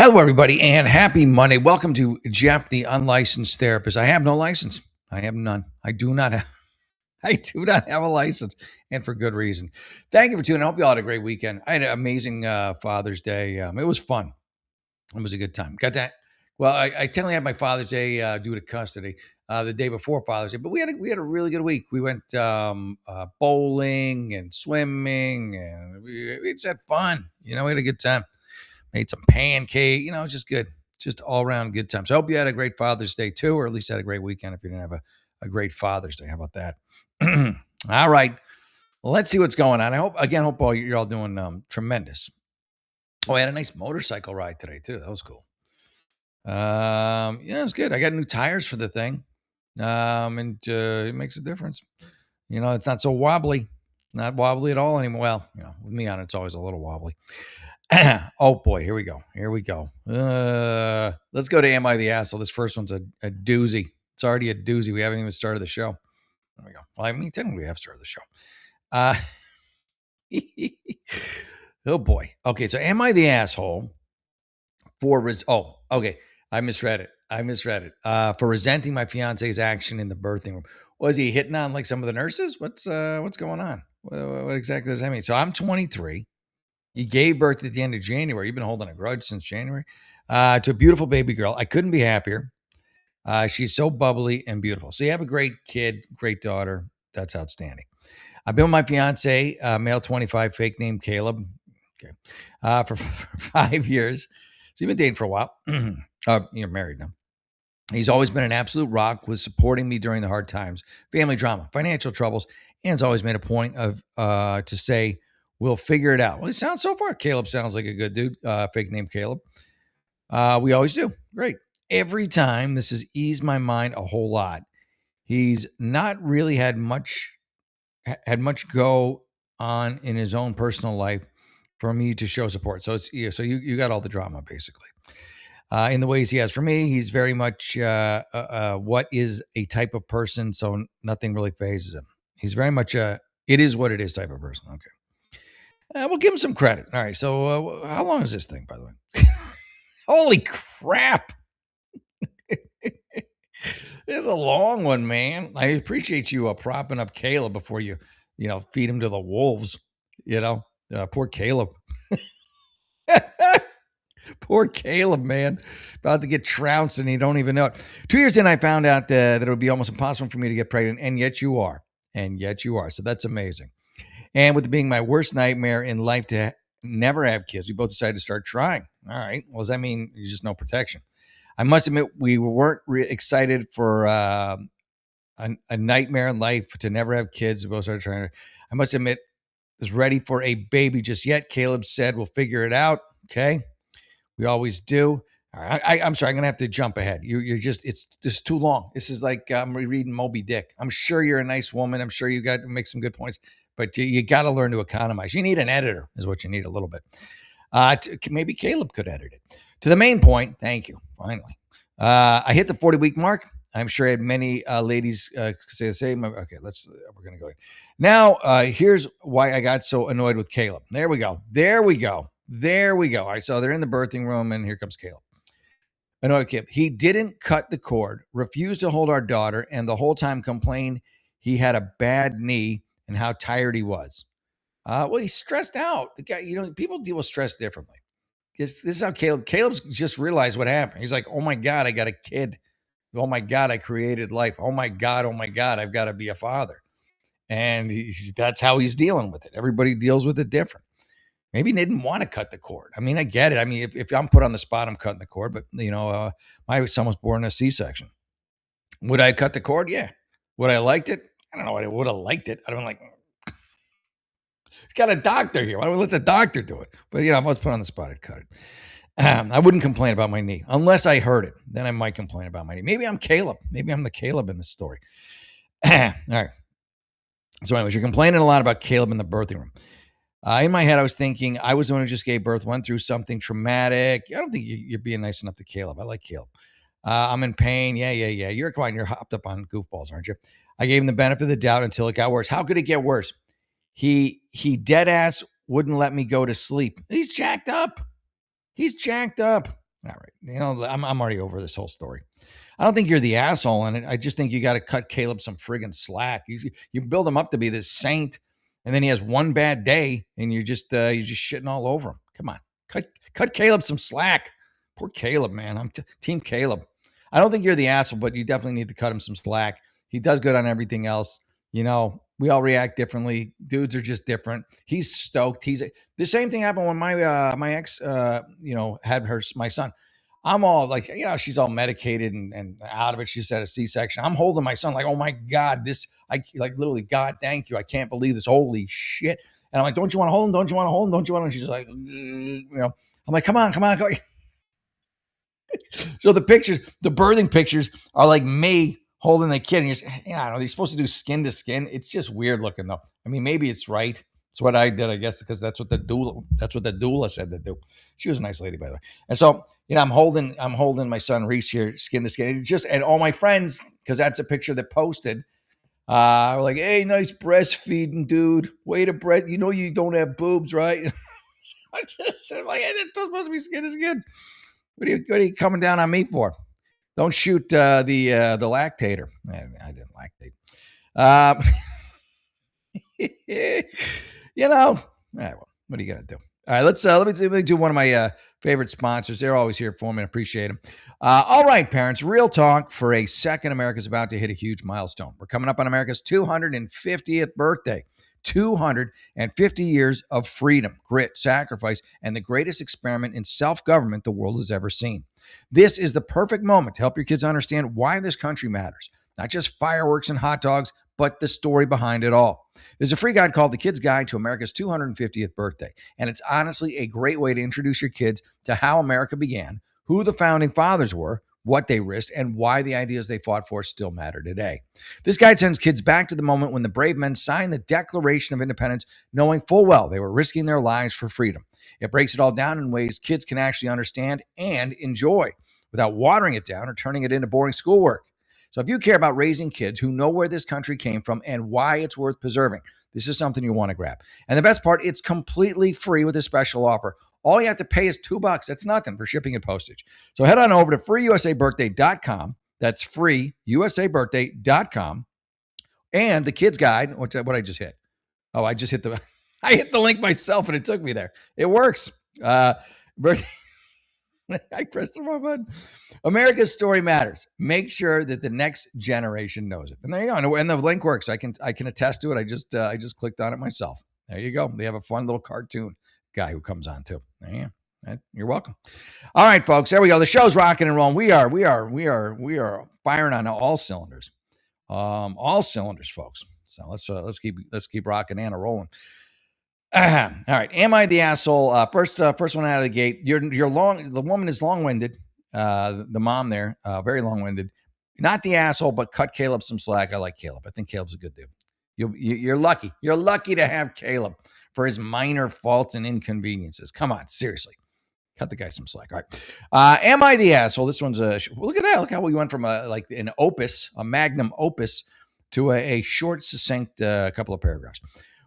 Hello, everybody, and happy Monday. Welcome to Jeff, the unlicensed therapist. I have no license. I have none. I do not have. I do not have a license, and for good reason. Thank you for tuning in. I hope you all had a great weekend. I had an amazing Father's Day. It was fun. It was a good time. Got that. Well, I technically had my Father's Day due to custody the day before Father's Day, but we had a really good week. We went bowling and swimming, and we just had fun. We had a good time. Made some pancake, just good, just all around good time. So I hope you had a great Father's Day too, or at least had a great weekend if you didn't have a great Father's Day. How about that? All right. Well, let's see what's going on. Hope all you're all doing tremendous. Oh, I had a nice motorcycle ride today too. That was cool. Yeah, it's good. I got new tires for the thing. And it makes a difference. It's not so wobbly, not wobbly at all anymore. Well, with me on it's always a little wobbly. Oh boy, here we go. Here we go. Let's go to Am I the Asshole? This first one's a doozy. It's already a doozy. We haven't even started the show. There we go. Well, I mean, technically we have started the show. Uh, oh boy. Okay, so am I the asshole okay. I misread it. For resenting my fiance's action in the birthing room. Was he hitting on like some of the nurses? What's going on? What exactly does that mean? So I'm 23. You gave birth at the end of January. You've been holding a grudge since January to a beautiful baby girl. I couldn't be happier. She's so bubbly and beautiful. So you have a great kid, great daughter. That's outstanding. I've been with my fiance, male 25, fake name Caleb, okay, for 5 years. So you've been dating for a while. You're married now. He's always been an absolute rock with supporting me during the hard times, family drama, financial troubles, and has always made a point of to say, we'll figure it out. Well, it sounds so far. Caleb sounds like a good dude. Fake name Caleb. We always do. Great. Every time this has eased my mind a whole lot. He's not really had much go on in his own personal life for me to show support. So so you got all the drama basically. In the ways he has for me, he's very much what is a type of person, so nothing really phases him. He's very much a it is what it is type of person. Okay. We'll give him some credit. All right. So, how long is this thing, by the way? Holy crap. This is a long one, man. I appreciate you propping up Caleb before you feed him to the wolves. Poor Caleb. Poor Caleb, man. About to get trounced and you don't even know it. 2 years in, I found out that it would be almost impossible for me to get pregnant, and yet you are. And yet you are. So that's amazing. And with it being my worst nightmare in life to never have kids, we both decided to start trying. All right. Well, does that mean there's just no protection? I must admit, we weren't excited for a nightmare in life to never have kids. We both started trying. I must admit, was ready for a baby just yet. Caleb said, we'll figure it out. Okay. We always do. All right, I'm sorry. I'm gonna have to jump ahead. You're just it's just too long. This is like I'm rereading Moby Dick. I'm sure you're a nice woman. I'm sure you got to make some good points, but you got to learn to economize. You need an editor, is what you need a little bit. Maybe Caleb could edit it. To the main point. Thank you. Finally, I hit the 40-week mark. I'm sure I had many ladies say the same. Okay, we're gonna go now. Here's why I got so annoyed with Caleb. There we go. All right, so they're in the birthing room, and here comes Caleb. Annoyed Caleb. He didn't cut the cord, refused to hold our daughter, and the whole time complained he had a bad knee and how tired he was. Well, he's stressed out. The guy, people deal with stress differently. This is how Caleb's just realized what happened. He's like, oh my God, I got a kid. Oh my God, I created life. Oh my God, I've got to be a father. And that's how he's dealing with it. Everybody deals with it different. Maybe they didn't want to cut the cord. I mean, I get it. I mean, if I'm put on the spot, I'm cutting the cord. But my son was born in a C-section. Would I cut the cord? Yeah. Would I liked it? I don't know. I would have liked it. I'd have been like, it's got a doctor here. Why don't we let the doctor do it? But I was put on the spot. I'd cut it. I wouldn't complain about my knee unless I heard it. Then I might complain about my knee. Maybe I'm Caleb. Maybe I'm the Caleb in this story. All right. So, anyways, you're complaining a lot about Caleb in the birthing room. In my head, I was thinking I was the one who just gave birth, went through something traumatic. I don't think you're being nice enough to Caleb. I like Caleb. I'm in pain. Yeah. You're hopped up on goofballs, aren't you? I gave him the benefit of the doubt until it got worse. How could it get worse? He dead ass wouldn't let me go to sleep. He's jacked up. All right. I'm already over this whole story. I don't think you're the asshole in it. I just think you got to cut Caleb some friggin' slack. You build him up to be this saint, and then he has one bad day, and you're just shitting all over him. Come on, cut Caleb some slack. Poor Caleb, man. I'm team Caleb. I don't think you're the asshole, but you definitely need to cut him some slack. He does good on everything else. We all react differently. Dudes are just different. He's stoked. The same thing happened when my ex had my son. I'm all like, she's all medicated and out of it. She's had a C-section. I'm holding my son like, oh my God, I like literally, God, thank you. I can't believe this. Holy shit. And I'm like, don't you want to hold him? Don't you want to hold him? Don't you want to? And she's like, I'm like, come on. Go. So the birthing pictures are like me holding the kid. And I don't know, they're supposed to do skin to skin. It's just weird looking though. I mean, maybe it's right. It's what I did, I guess, because that's what the doula said to do. She was a nice lady, by the way. And so, I'm holding my son Reese here, skin to skin. And all my friends, because that's a picture that posted, were like, hey, nice breastfeeding, dude. Way to breast. You don't have boobs, right? I just said, like, hey, that's supposed to be skin to skin. What are you coming down on me for? Don't shoot the lactator. I didn't lactate. All right, well, what are you gonna do? All right, let me do one of my favorite sponsors. They're always here for me and appreciate them. All right, parents, real talk for a second. America's about to hit a huge milestone. We're coming up on America's 250th birthday. 250 years of freedom, grit, sacrifice, and the greatest experiment in self-government the world has ever seen. This is the perfect moment to help your kids understand why this country matters. Not just fireworks and hot dogs, but the story behind it all. There's a free guide called The Kid's Guide to America's 250th Birthday, and it's honestly a great way to introduce your kids to how America began, who the founding fathers were, what they risked, and why the ideas they fought for still matter today. This guide sends kids back to the moment when the brave men signed the Declaration of Independence, knowing full well they were risking their lives for freedom. It breaks it all down in ways kids can actually understand and enjoy without watering it down or turning it into boring schoolwork. So if you care about raising kids who know where this country came from and why it's worth preserving, this is something you want to grab. And the best part, it's completely free with a special offer. All you have to pay is $2. That's nothing for shipping and postage. So head on over to freeusabirthday.com. That's freeusabirthday.com. And the kids guide, what I just hit. Oh, I just hit I hit the link myself and it took me there. It works. Birthday. I pressed the wrong button. America's story matters. Make sure that the next generation knows it. And there you go. And the link works. I can attest to it. I just clicked on it myself. There you go. They have a fun little cartoon guy who comes on too. There you go. You're welcome. All right, folks. There we go. The show's rocking and rolling. We are firing on all cylinders. All cylinders, folks. So let's keep rocking and rolling. All right. Am I the asshole? First one out of the gate. The woman is long-winded. The mom there, very long-winded. Not the asshole, but cut Caleb some slack. I like Caleb. I think Caleb's a good dude. You're lucky. You're lucky to have Caleb for his minor faults and inconveniences. Come on, seriously. Cut the guy some slack. All right. Am I the asshole? This one's look at that. Look how we went from a magnum opus, to a short, succinct couple of paragraphs.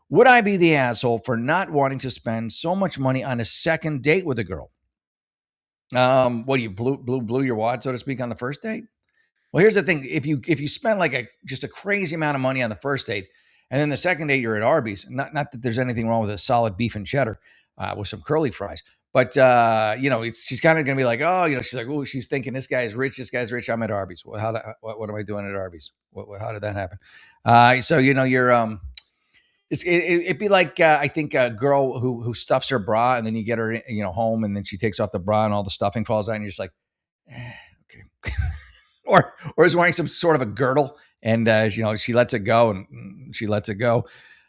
Would I be the asshole for not wanting to spend so much money on a second date with a girl? What do you blew your wad, so to speak, on the first date? Well, here's the thing: if you spend like just a crazy amount of money on the first date, and then the second date you're at Arby's, not that there's anything wrong with a solid beef and cheddar with some curly fries, but she's kind of gonna be like, oh, she's like, oh, she's thinking this guy's rich, I'm at Arby's. Well, what am I doing at Arby's? How did that happen? So you're it'd be like I think a girl who stuffs her bra and then you get her home and then she takes off the bra and all the stuffing falls out and you're just like, okay, or is wearing some sort of a girdle and she lets it go and she lets it go.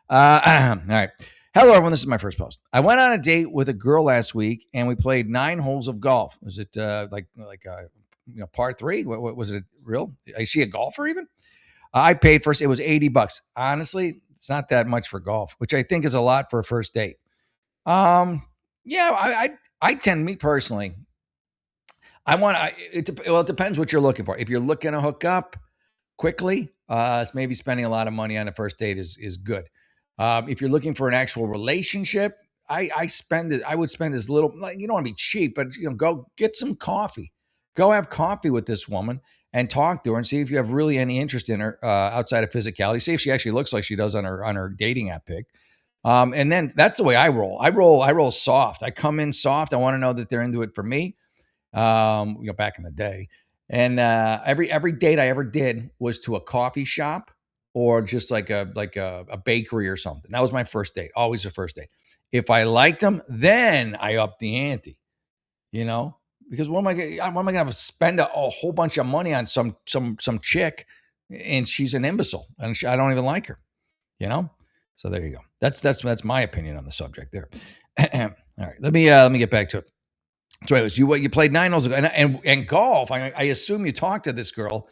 All right. Hello everyone, this is my first post. I went on a date with a girl last week and we played 9 holes of golf. Was it par 3? What was it real? Is she a golfer even? I paid first. It was $80. Honestly, it's not that much for golf, which I think is a lot for a first date. I tend, me personally, it depends what you're looking for. If you're looking to hook up quickly, maybe spending a lot of money on a first date is good. If you're looking for an actual relationship, I spend it. I would spend as little. Like, you don't want to be cheap, but go get some coffee. Go have coffee with this woman and talk to her and see if you have really any interest in her outside of physicality. See if she actually looks like she does on her dating app pic. And then that's the way I roll. I roll soft. I come in soft. I want to know that they're into it for me. Back in the day. And every date I ever did was to a coffee shop or just like a bakery or something. That was my first date. Always the first date. If I liked them, then I upped the ante. Because what am I going to spend a whole bunch of money on some chick, and she's an imbecile, and I don't even like her. So there you go. That's my opinion on the subject there. All right, let me get back to it. So anyways, you played 9 holes and golf. I assume you talked to this girl,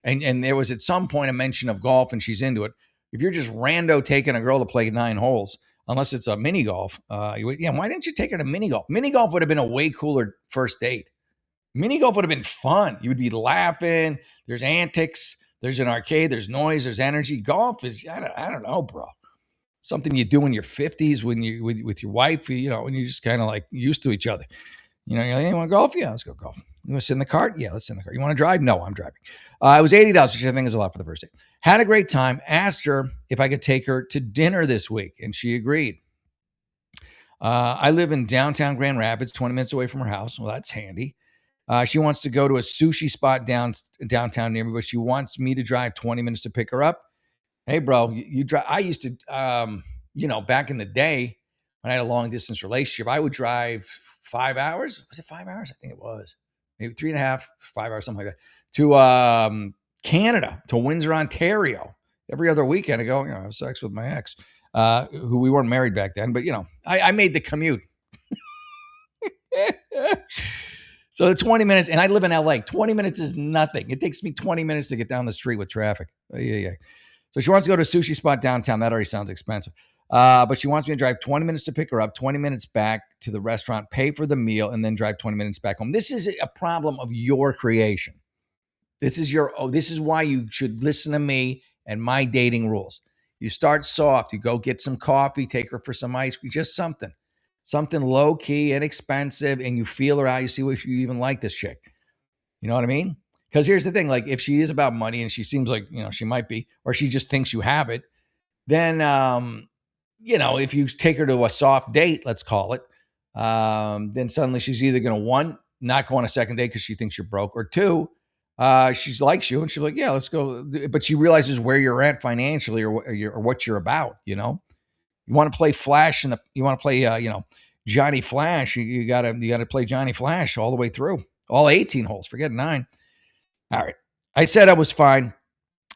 and there was at some point a mention of golf, and she's into it. If you're just rando taking a girl to play 9 holes, unless it's a mini golf, why didn't you take her to mini golf? Mini golf would have been a way cooler first date. Mini golf would have been fun. You would be laughing. There's antics. There's an arcade. There's noise. There's energy. Golf is I don't know, bro. Something you do in your 50s when you with your wife. When you're just kind of like used to each other. You're like, hey, you want to golf? Yeah, let's go golf. You want to sit in the cart? Yeah, let's sit in the cart. You want to drive? No, I'm driving. It was $80, which I think is a lot for the first date. Had a great time. Asked her if I could take her to dinner this week, and she agreed. I live in downtown Grand Rapids, 20 minutes away from her house. Well, that's handy. She wants to go to a sushi spot downtown near me, but she wants me to drive 20 minutes to pick her up. Hey, bro, you drive. I used to, back in the day when I had a long distance relationship, I would drive 5 hours. Was it 5 hours? I think it was maybe 3.5, 5 hours, something like that, to Canada, to Windsor, Ontario. Every other weekend I go, have sex with my ex, who we weren't married back then, but I made the commute. So the 20 minutes, and I live in LA. 20 minutes is nothing. It takes me 20 minutes to get down the street with traffic. Yeah. So she wants to go to a sushi spot downtown. That already sounds expensive. But she wants me to drive 20 minutes to pick her up, 20 minutes back to the restaurant, pay for the meal, and then drive 20 minutes back home. This is a problem of your creation. This is why you should listen to me and my dating rules. You start soft. You go get some coffee, take her for some ice cream, just something low key, inexpensive, and you feel her out. You see if you even like this chick. You know what I mean? Because here's the thing: like, if she is about money and she seems like she might be, or she just thinks you have it, then if you take her to a soft date, let's call it, then suddenly she's either going to, one, not go on a second date because she thinks you're broke, or two, she likes you and she's like, yeah, let's go. But she realizes where you're at financially or what you're about. You want to play Flash and you want to play, Johnny Flash. You gotta play Johnny Flash all the way through, all 18 holes. Forget 9. All right, I said I was fine.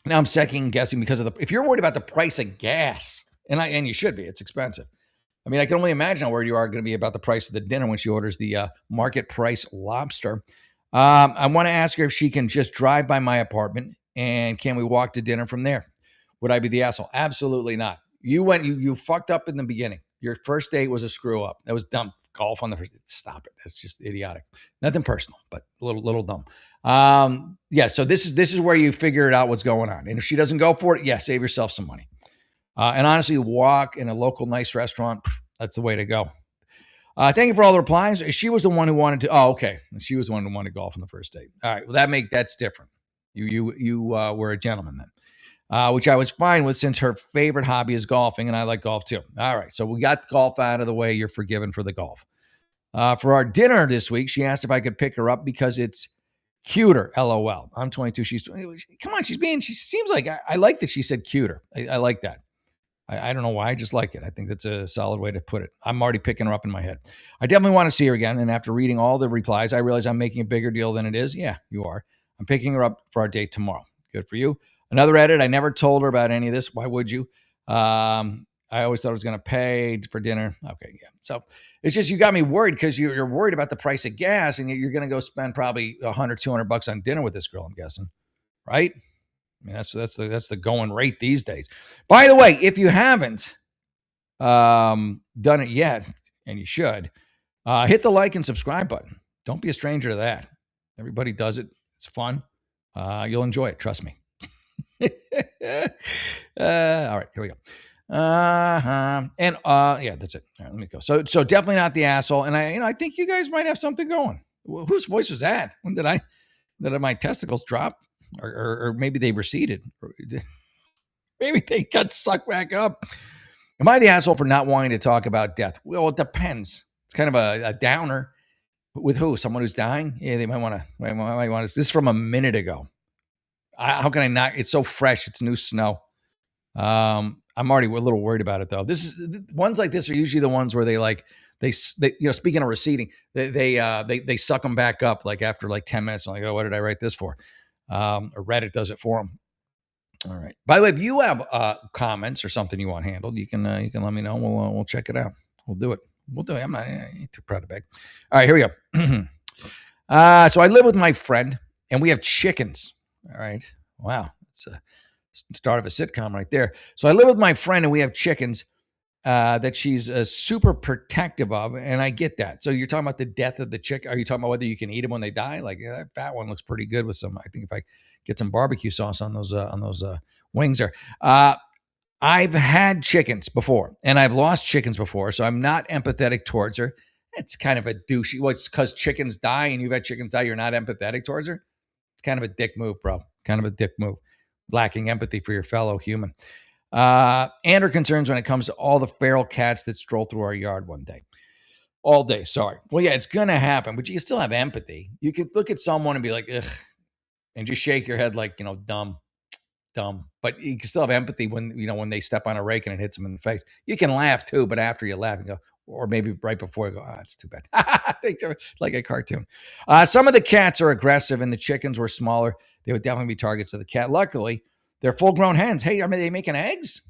Now I'm second guessing because if you're worried about the price of gas, and you should be, it's expensive. I mean, I can only imagine how worried you are going to be about the price of the dinner when she orders the market price lobster. I want to ask her if she can just drive by my apartment and can we walk to dinner from there? Would I be the asshole? Absolutely not. You fucked up in the beginning. Your first date was a screw up. That was dumb. Golf on the first date. Stop it. That's just idiotic. Nothing personal, but a little dumb. So this is where you figure it out what's going on. And if she doesn't go for it, save yourself some money. And honestly, walk in a local nice restaurant. That's the way to go. Thank you for all the replies. She was the one who wanted to. Oh, okay. She was the one who wanted to golf on the first date. All right. Well, that's different. You were a gentleman then, which I was fine with since her favorite hobby is golfing, and I like golf too. All right. So we got golf out of the way. You're forgiven for the golf. For our dinner this week, she asked if I could pick her up because it's cuter. LOL. I'm 22. She's come on. She seems like I like that she said cuter. I like that. I don't know why. I just like it. I think that's a solid way to put it. I'm already picking her up in my head. I definitely want to see her again. And after reading all the replies, I realize I'm making a bigger deal than it is. Yeah, you are. I'm picking her up for our date tomorrow. Good for you. Another edit. I never told her about any of this. Why would you? I always thought I was going to pay for dinner. Okay, yeah. So it's just you got me worried because you're worried about the price of gas and you're going to go spend probably $100, $200 on dinner with this girl, I'm guessing. Right? I mean, that's the going rate these days. By the way, if you haven't done it yet, and you should, hit the like and subscribe button. Don't be a stranger to that. Everybody does it. It's fun. You'll enjoy it. Trust me. All right, here we go. Yeah, that's it. All right, let me go. So definitely not the asshole. And I think you guys might have something going. Whose voice was that? When did my testicles drop, or maybe they receded, or maybe they got sucked back up? Am I the asshole for not wanting to talk about death? Well, it depends. It's kind of a downer. With who? Someone who's dying? Yeah, they might want to. Might want to. This is from a minute ago. How can I not? It's so fresh. It's new snow. I'm already a little worried about it though. This is ones like this are usually the ones where they speaking of receding, they suck them back up like after like 10 minutes. I'm like, oh, what did I write this for? Or Reddit does it for them. All right. By the way, if you have comments or something you want handled, you can let me know. We'll check it out. We'll do it. We'll do it. I ain't too proud to beg. All right, here we go. So I live with my friend, and we have chickens. All right. Wow, it's a start of a sitcom right there. So I live with my friend, and we have chickens that she's super protective of, and I get that. So you're talking about the death of the chick. Are you talking about whether you can eat them when they die? Like, yeah, that fat one looks pretty good with some. I think if I get some barbecue sauce on those wings there. I've had chickens before, and I've lost chickens before, so I'm not empathetic towards her. It's kind of a douchey. Well, it's because chickens die, and you've had chickens die. You're not empathetic towards her. It's kind of a dick move, bro. Kind of a dick move. Lacking empathy for your fellow human. And her concerns when it comes to all the feral cats that stroll through our yard one day. All day, sorry. Well, yeah, it's going to happen, but you can still have empathy. You could look at someone and be like, ugh, and just shake your head like, dumb. But you can still have empathy when they step on a rake and it hits them in the face. You can laugh too, but after you laugh and go, or maybe right before you go, oh, it's too bad. Like a cartoon. Some of the cats are aggressive and the chickens were smaller. They would definitely be targets of the cat. Luckily, they're full grown hens. Hey, are they making eggs?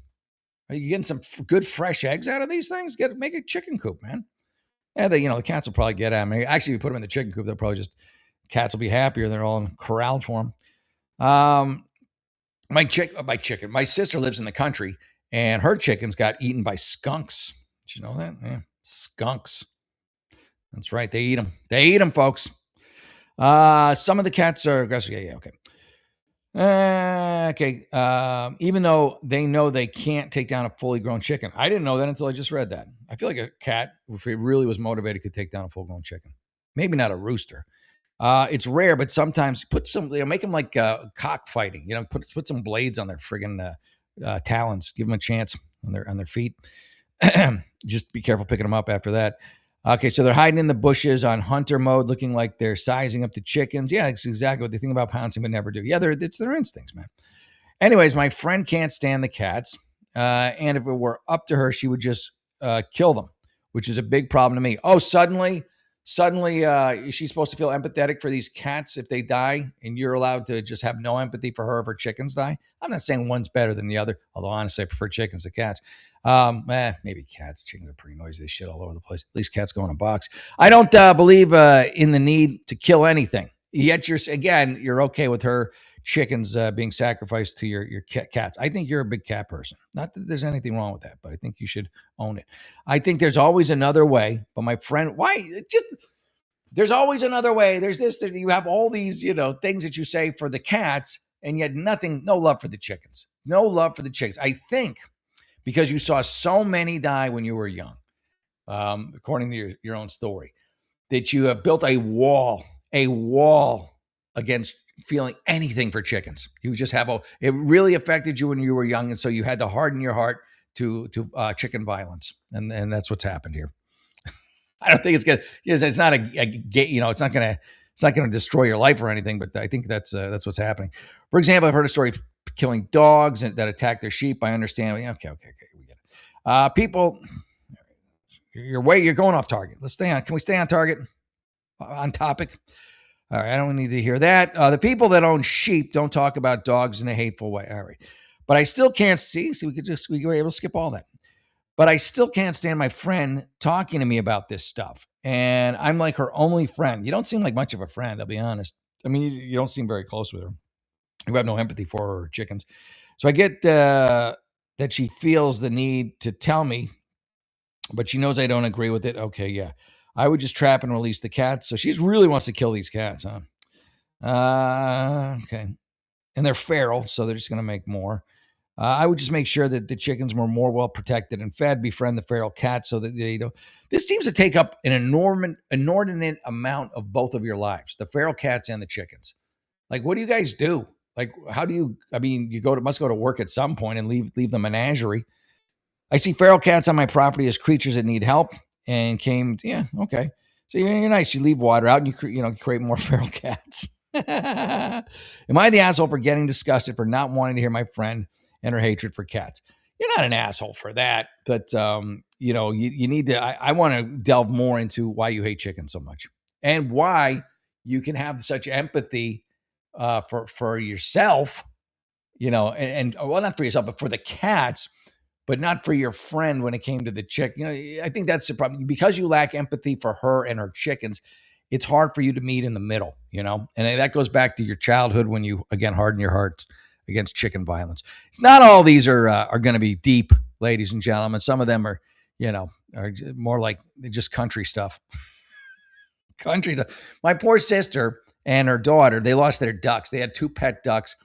Are you getting some good fresh eggs out of these things? Make a chicken coop, man. Yeah, the cats will probably get at them. Actually, if you put them in the chicken coop, they'll probably cats will be happier. They're all corralled for them. My sister lives in the country, and her chickens got eaten by skunks. Did you know that? Yeah, skunks. That's right. They eat them. They eat them, folks. Some of the cats are aggressive. Yeah, okay. Okay. Even though they know they can't take down a fully grown chicken. I didn't know that until I just read that. I feel like a cat, if it really was motivated, could take down a full grown chicken. Maybe not a rooster. It's rare, but sometimes put some, make them like cockfighting. Put some blades on their friggin' talons. Give them a chance on their feet. Just be careful picking them up after that. Okay, so they're hiding in the bushes on hunter mode, looking like they're sizing up the chickens. Yeah, it's exactly what they think about pouncing but never do. Yeah, it's their instincts, man. Anyways, my friend can't stand the cats, and if it were up to her, she would just kill them, which is a big problem to me. Oh, suddenly, is she supposed to feel empathetic for these cats if they die, and you're allowed to just have no empathy for her if her chickens die? I'm not saying one's better than the other, although honestly, I prefer chickens to cats. Maybe cats. Chickens are pretty noisy. They shit all over the place. At least cats go in a box. I don't believe in the need to kill anything. Yet you're okay with her chickens being sacrificed to your cats. I think you're a big cat person. Not that there's anything wrong with that, but I think you should own it. I think there's always another way. But my friend, there's always another way. There's this. You have all these things that you say for the cats, and yet no love for the chickens. No love for the chickens. I think because you saw so many die when you were young, according to your own story, that you have built a wall against feeling anything for chickens. You just it really affected you when you were young, and so you had to harden your heart to chicken violence, and that's what's happened here. I don't think it's gonna. It's not it's not gonna destroy your life or anything, but I think that's what's happening. For example, I've heard a story of killing dogs that attack their sheep. I understand. Okay, we get it. People, you're going off target. Let's stay on. Can we stay on target? On topic. All right, I don't need to hear that. The people that own sheep don't talk about dogs in a hateful way. All right, but I still can't see. We were able to skip all that. But I still can't stand my friend talking to me about this stuff. And I'm like her only friend. You don't seem like much of a friend, I'll be honest. I mean, you don't seem very close with her. You have no empathy for her chickens. So I get that she feels the need to tell me, but she knows I don't agree with it. Okay, yeah. I would just trap and release the cats. So she really wants to kill these cats, huh? Okay. And they're feral, so they're just going to make more. I would just make sure that the chickens were more well protected and fed, befriend the feral cats so that they don't. This seems to take up an inordinate amount of both of your lives, the feral cats and the chickens. Like, what do you guys do? Like, how do you, I mean, you must go to work at some point and leave the menagerie. I see feral cats on my property as creatures that need help and came, yeah, okay. So you're nice. You leave water out and you create more feral cats. Am I the asshole for getting disgusted for not wanting to hear my friend and her hatred for cats? You're not an asshole for that, but you need to. I want to delve more into why you hate chicken so much and why you can have such empathy for yourself, and well, not for yourself, but for the cats, but not for your friend when it came to the chick. I think that's the problem because you lack empathy for her and her chickens. It's hard for you to meet in the middle, and that goes back to your childhood when you again harden your hearts against chicken violence. It's not all these are going to be deep, ladies and gentlemen. Some of them are more like just country stuff. Country stuff. My poor sister and her daughter, they lost their ducks. They had two pet ducks.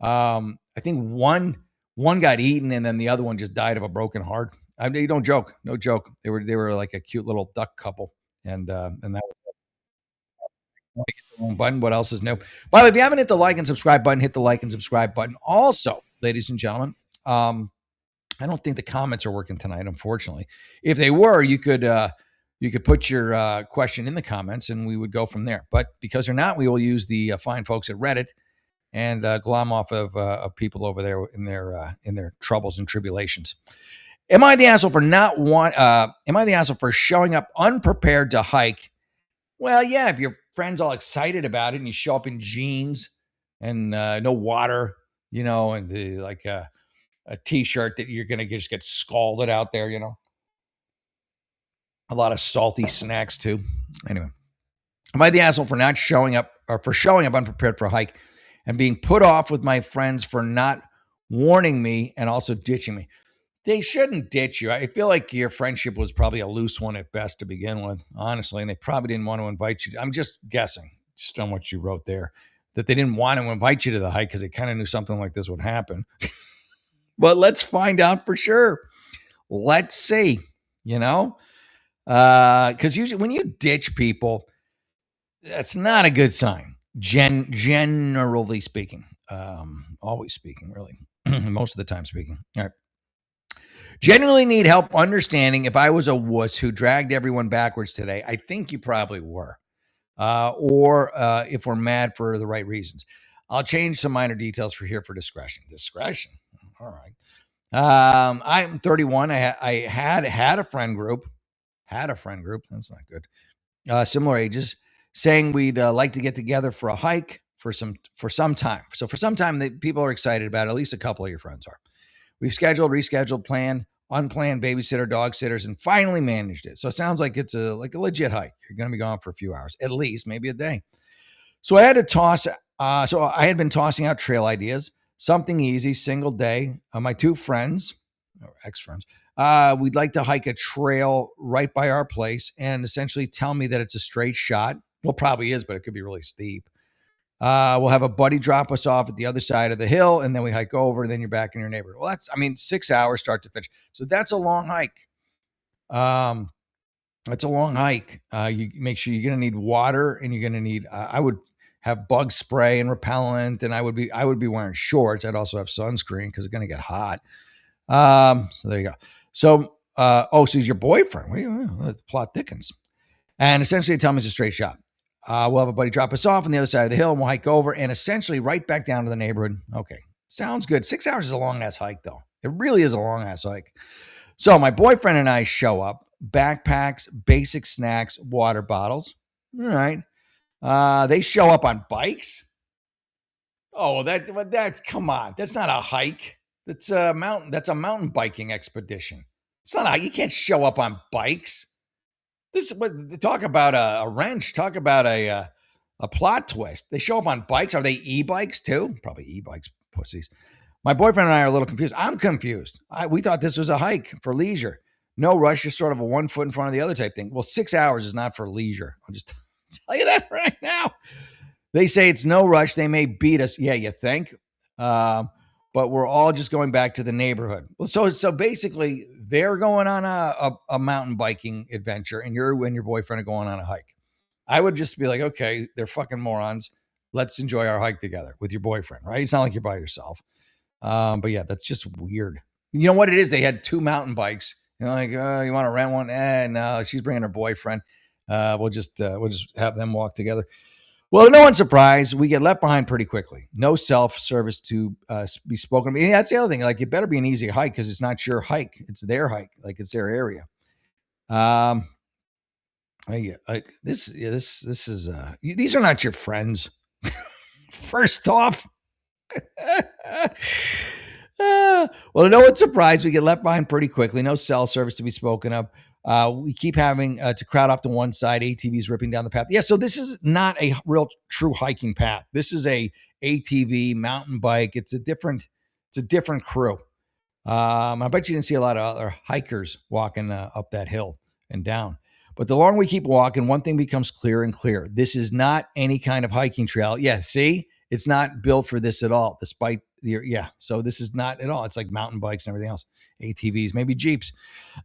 I think one got eaten and then the other one just died of a broken heart. I mean, don't joke, no joke. They were like a cute little duck couple, and that button. What else is new? By the way, if you haven't hit the like and subscribe button, hit the like and subscribe button. Also, ladies and gentlemen, I don't think the comments are working tonight, unfortunately. If they were, you could put your question in the comments and we would go from there. But because they're not, we will use the fine folks at Reddit and glom off of people over there in their troubles and tribulations. Am I the asshole for Am I the asshole for showing up unprepared to hike? Well, yeah, if your friend's all excited about it and you show up in jeans and no water, and like a t-shirt that you're gonna just get scalded out there, a lot of salty snacks too. Anyway, am I the asshole for not showing up or for showing up unprepared for a hike and being put off with my friends for not warning me and also ditching me? They shouldn't ditch you. I feel like your friendship was probably a loose one at best to begin with, honestly, and they probably didn't want to invite you. I'm just guessing, just on what you wrote there, that they didn't want to invite you to the hike because they kind of knew something like this would happen. But let's find out for sure. Let's see, because usually when you ditch people, that's not a good sign. Generally speaking, always speaking, really, most of the time speaking. All right. Genuinely need help understanding if I was a wuss who dragged everyone backwards today. I think you probably were, or if we're mad for the right reasons. I'll change some minor details for discretion. Discretion. All right. I'm 31. I had a friend group. Had a friend group. That's not good. Similar ages, saying we'd like to get together for a hike for some time. So for some time, people are excited about it. At least a couple of your friends are. We've scheduled, rescheduled, planned, unplanned babysitter, dog sitters, and finally managed it. So it sounds like it's a legit hike. You're going to be gone for a few hours, at least, maybe a day. So I had to toss. So I had been tossing out trail ideas, something easy, single day. My two friends, or ex-friends, we'd like to hike a trail right by our place and essentially tell me that it's a straight shot. Well, probably is, but it could be really steep. We'll have a buddy drop us off at the other side of the hill, and then we hike over, and then you're back in your neighborhood. Well, 6 hours start to finish. So that's a long hike. That's a long hike. You make sure you're going to need water, and you're going to need, I would have bug spray and repellent, and I would be wearing shorts. I'd also have sunscreen because it's going to get hot. So there you go. So, so he's your boyfriend. The plot thickens. And essentially tell me it's a straight shot. We'll have a buddy drop us off on the other side of the hill and we'll hike over and essentially right back down to the neighborhood. Okay. Sounds good. 6 hours is a long ass hike though. It really is a long ass hike. So my boyfriend and I show up, backpacks, basic snacks, water bottles. All right. They show up on bikes. Oh, that's come on. That's not a hike. That's a mountain biking expedition. It's not you can't show up on bikes. Talk about a wrench. Talk about a plot twist. They show up on bikes. Are they e-bikes too? Probably e-bikes, pussies. My boyfriend and I are a little confused. I'm confused. We thought this was a hike for leisure. No rush, just sort of a 1 foot in front of the other type thing. Well, 6 hours is not for leisure. I'll just tell you that right now. They say it's no rush. They may beat us. Yeah, you think? but we're all just going back to the neighborhood. Well, so basically, they're going on a mountain biking adventure, and you and your boyfriend are going on a hike. I would just be like, okay, they're fucking morons. Let's enjoy our hike together with your boyfriend, right? It's not like you're by yourself. But yeah, that's just weird. You know what it is? They had two mountain bikes. You know, like, you want to rent one? No, she's bringing her boyfriend. We'll just have them walk together. Well, to no one's surprise, we get left behind pretty quickly. No self service to be spoken. I mean, that's the other thing. Like, it better be an easy hike because it's not your hike; it's their hike. Like, it's their area. Um, yeah, like this. Yeah, this is. These are not your friends. First off, well, no one's surprised. We get left behind pretty quickly. No cell service to be spoken of. We keep having to crowd off to one side. ATVs ripping down the path. Yeah, so this is not a real true hiking path. This is a ATV mountain bike. It's a different crew. I bet you didn't see a lot of other hikers walking up that hill and down. But the longer we keep walking, one thing becomes clearer and clearer. This is not any kind of hiking trail. Yeah, see, it's not built for this at all, despite yeah. So this is not at all. It's like mountain bikes and everything else, ATVs, maybe Jeeps.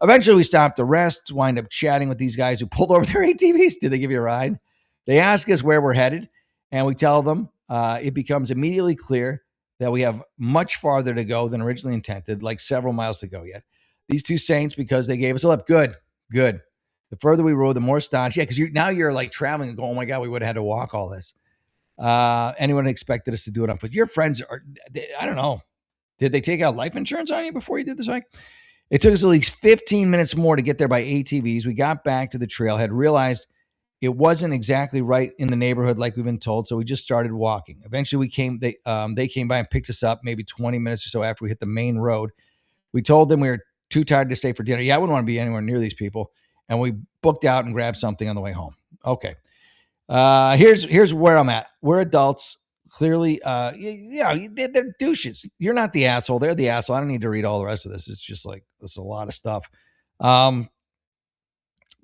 Eventually, we stop to rest, wind up chatting with these guys who pulled over their ATVs. Did they give you a ride? They ask us where we're headed, and we tell them. It becomes immediately clear that we have much farther to go than originally intended, like several miles to go yet. These two saints, because they gave us a lift. Good, good. The further we rode, the more astonished. Yeah, because now you're like traveling and going, oh my God, we would have had to walk all this. Anyone expected us to do it on foot? Your friends are, I don't know. Did they take out life insurance on you before you did this hike? It took us at least 15 minutes more to get there by ATVs. We got back to the trailhead, realized it wasn't exactly right in the neighborhood like we've been told, so we just started walking. Eventually, they came by and picked us up maybe 20 minutes or so after we hit the main road. We told them we were too tired to stay for dinner. Yeah, I wouldn't want to be anywhere near these people. And we booked out and grabbed something on the way home. Okay. Here's where I'm at. We're adults. Clearly, they're douches. You're not the asshole. They're the asshole. I don't need to read all the rest of this. It's just like, there's a lot of stuff. But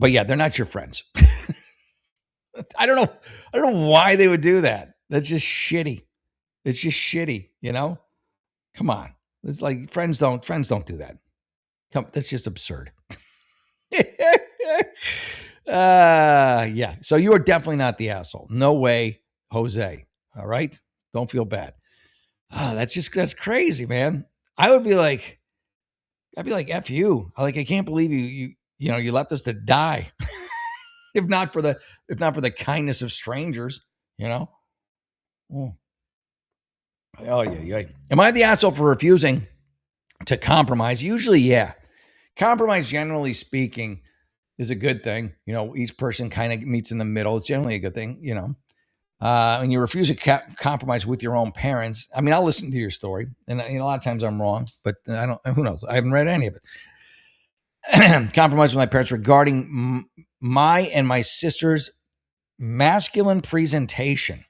yeah, they're not your friends. I don't know why they would do that. That's just shitty. It's just shitty, you know? Come on. It's like friends don't do that. That's just absurd. Yeah. So you are definitely not the asshole. No way, Jose. All right. Don't feel bad. That's crazy, man. I'd be like, F you. Like, I can't believe you left us to die. if not for the kindness of strangers, you know? Oh, yeah. Am I the asshole for refusing to compromise? Usually, yeah. Compromise, generally speaking, is a good thing. You know, each person kind of meets in the middle. It's generally a good thing, you know. When you refuse to compromise with your own parents, I mean, I'll listen to your story, and a lot of times I'm wrong, but I don't. Who knows? I haven't read any of it. Compromise with my parents regarding my and my sister's masculine presentation.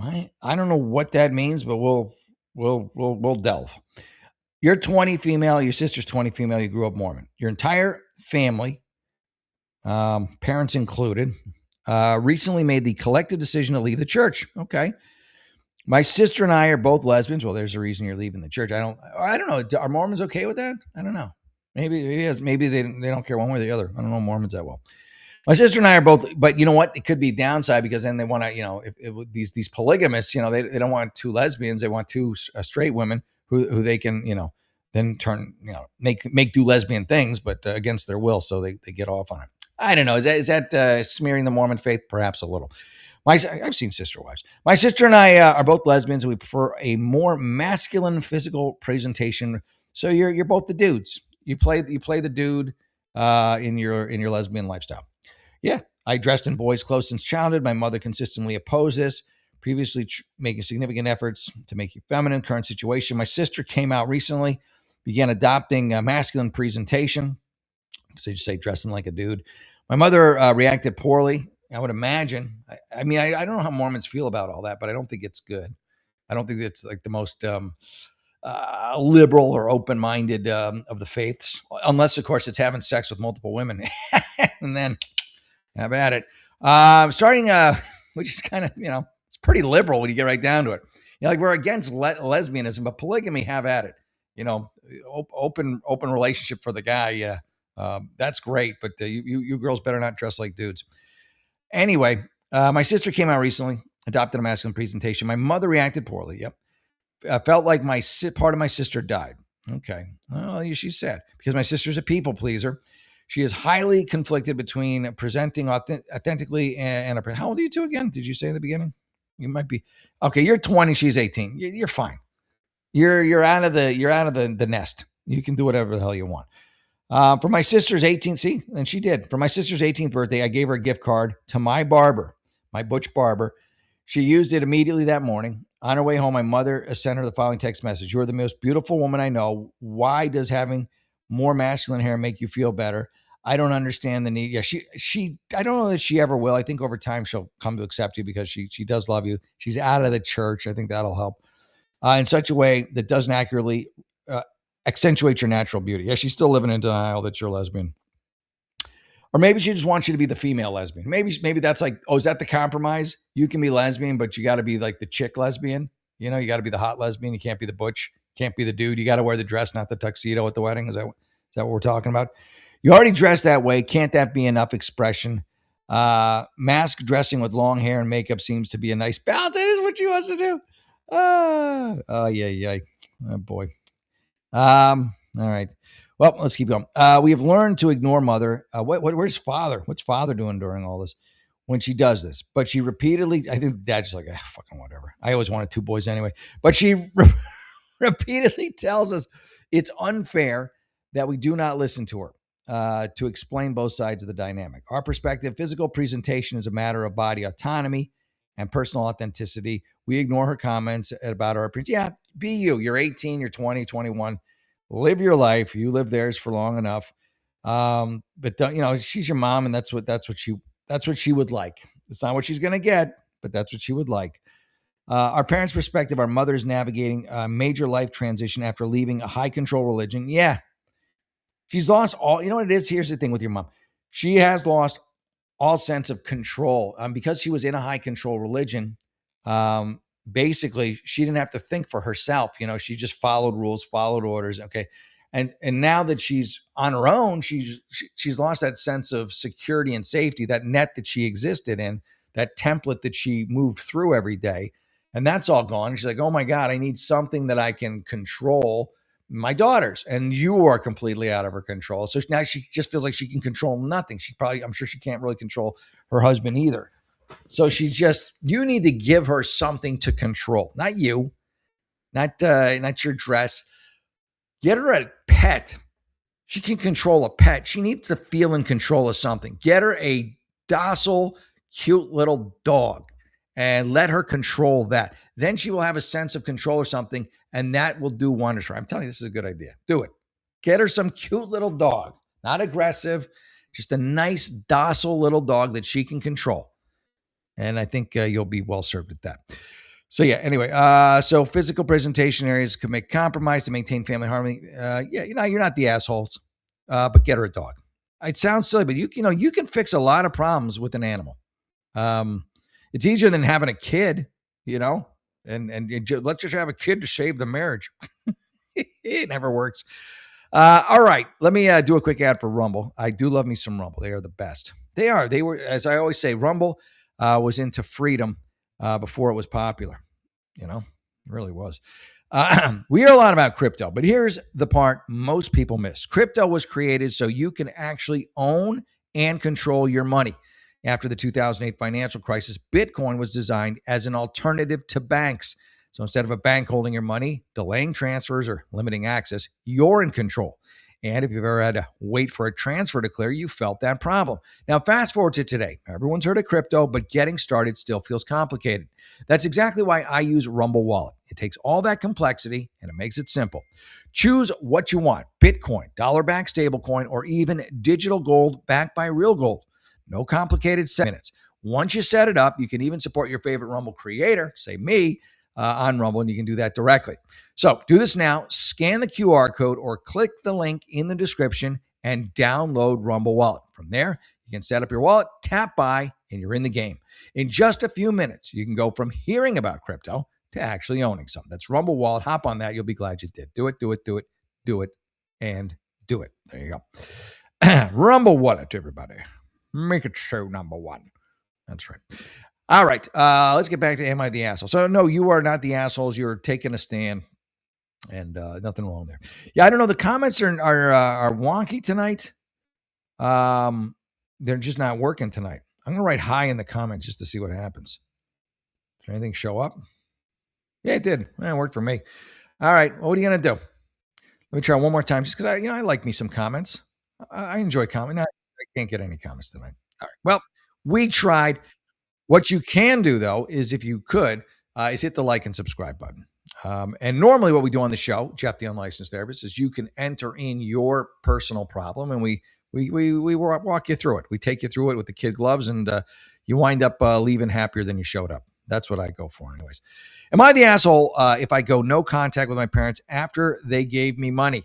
I don't know what that means, but we'll delve. You're 20 female. Your sister's 20 female. You grew up Mormon. Your entire family, parents included, recently made the collective decision to leave the church. Okay. My sister and I are both lesbians. Well, there's a reason you're leaving the church. I don't know. Are Mormons okay with that? I don't know. Maybe they don't care one way or the other. I don't know Mormons that well. My sister and I are both, but you know what? It could be downside because then they want to, if these polygamists, they don't want two lesbians. They want two straight women who they can, then turn, make do lesbian things, but against their will. So they get off on it. I don't know. Is that smearing the Mormon faith? Perhaps a little. I've seen sister wives. My sister and I are both lesbians, and we prefer a more masculine physical presentation. So you're both the dudes. You play the dude in your lesbian lifestyle. Yeah, I dressed in boys' clothes since childhood. My mother consistently opposed this, previously making significant efforts to make you feminine. Current situation. My sister came out recently, began adopting a masculine presentation. So you just say dressing like a dude. My mother reacted poorly. I would imagine. I mean, I don't know how Mormons feel about all that, but I don't think it's good. I don't think it's like the most liberal or open-minded of the faiths, unless, of course, it's having sex with multiple women. And then have at it. Starting, which is kind of, it's pretty liberal when you get right down to it. Like we're against lesbianism, but polygamy, have at it. Open relationship for the guy. Yeah, that's great. But you girls better not dress like dudes. Anyway, my sister came out recently, adopted a masculine presentation. My mother reacted poorly. Yep. I felt like part of my sister died. Okay. Well, she's sad because my sister's a people pleaser. She is highly conflicted between presenting authentically and how old are you two again? Did you say in the beginning? You might be. Okay, you're 20, she's 18. You're fine. You're out of the nest. You can do whatever the hell you want. For my sister's 18th, see, and she did. For my sister's 18th birthday, I gave her a gift card to my barber, my butch barber. She used it immediately that morning. On her way home, my mother sent her the following text message: "You are the most beautiful woman I know. Why does having more masculine hair make you feel better? I don't understand the need." Yeah, she. I don't know that she ever will. I think over time she'll come to accept you because she does love you. She's out of the church. I think that'll help in such a way that doesn't accurately accentuate your natural beauty. Yeah, she's still living in denial that you're lesbian. Or maybe she just wants you to be the female lesbian. Maybe that's like, oh, is that the compromise? You can be lesbian, but you got to be like the chick lesbian. You got to be the hot lesbian. You can't be the butch. Can't be the dude. You got to wear the dress, not the tuxedo at the wedding. Is that what we're talking about? You already dress that way. Can't that be enough expression? Mask dressing with long hair and makeup seems to be a nice balance. That is what she wants to do. Oh, yeah. Oh, boy. All right. Well, let's keep going. We have learned to ignore mother. Where's father? What's father doing during all this when she does this? But she repeatedly, I think dad's just like, fucking whatever. I always wanted two boys anyway. But she repeatedly tells us it's unfair that we do not listen to her to explain both sides of the dynamic. Our perspective, physical presentation is a matter of body autonomy and personal authenticity. We ignore her comments about our appearance. Yeah, be you. You're 18, you're 20, 21. Live your life. You live theirs for long enough. But she's your mom, and that's what she would like. It's not what she's gonna get, but that's what she would like. Our parents' perspective, our mother's navigating a major life transition after leaving a high control religion. Yeah. She's lost all, you know what it is? Here's the thing with your mom. She has lost all sense of control because she was in a high control religion. Basically, she didn't have to think for herself. She just followed rules, followed orders. Okay. And now that she's on her own, she's lost that sense of security and safety, that net that she existed in, that template that she moved through every day. And that's all gone. She's like, oh my God, I need something that I can control my daughters. And you are completely out of her control. So now she just feels like she can control nothing. I'm sure she can't really control her husband either. So you need to give her something to control, not you, not your dress. Get her a pet. She can control a pet. She needs to feel in control of something. Get her a docile, cute little dog and let her control that. Then she will have a sense of control or something, and that will do wonders for her. I'm telling you, this is a good idea. Do it. Get her some cute little dog, not aggressive, just a nice, docile little dog that she can control. And I think you'll be well served at that. So yeah, anyway, so physical presentation areas could make compromise to maintain family harmony. You're not the assholes, but get her a dog. It sounds silly, but you can fix a lot of problems with an animal. It's easier than having a kid, and let's just have a kid to save the marriage. It never works. All right, let me do a quick ad for Rumble. I do love me some Rumble. They are the best. They were, as I always say, Rumble was into freedom before it was popular. It really was. We hear a lot about crypto, but here's the part most people miss. Crypto was created so you can actually own and control your money. After the 2008 financial crisis, Bitcoin was designed as an alternative to banks. So instead of a bank holding your money, delaying transfers, or limiting access, you're in control. And if you've ever had to wait for a transfer to clear, you felt that problem. Now, fast forward to today. Everyone's heard of crypto, but getting started still feels complicated. That's exactly why I use Rumble Wallet. It takes all that complexity and it makes it simple. Choose what you want: Bitcoin, dollar-backed stablecoin, or even digital gold backed by real gold. No complicated minutes. Once you set it up, you can even support your favorite Rumble creator, say me, on Rumble, and you can do that directly. So do this now. Scan the QR code or click the link in the description and download Rumble Wallet. From there, you can set up your wallet, tap buy, and you're in the game. In just a few minutes, you can go from hearing about crypto to actually owning some. That's Rumble Wallet. Hop on that. You'll be glad you did. Do it, do it, do it, do it, and do it. There you go. Rumble Wallet, everybody. Make it so number one. That's right. All right. Let's get back to Am I the Asshole? So, no, you are not the assholes. You're taking a stand, and nothing wrong there. Yeah, I don't know. The comments are wonky tonight. They're just not working tonight. I'm going to write hi in the comments just to see what happens. Did anything show up? Yeah, it did. It worked for me. All right. Well, what are you going to do? Let me try one more time just because I like me some comments. I enjoy comments. I can't get any comments tonight. All right. Well, we tried. What you can do, though, is if you could, is hit the like and subscribe button. And normally what we do on the show, Jeff the Unlicensed Therapist, is you can enter in your personal problem and we walk you through it. We take you through it with the kid gloves and you wind up leaving happier than you showed up. That's what I go for anyways. Am I the asshole if I go no contact with my parents after they gave me money?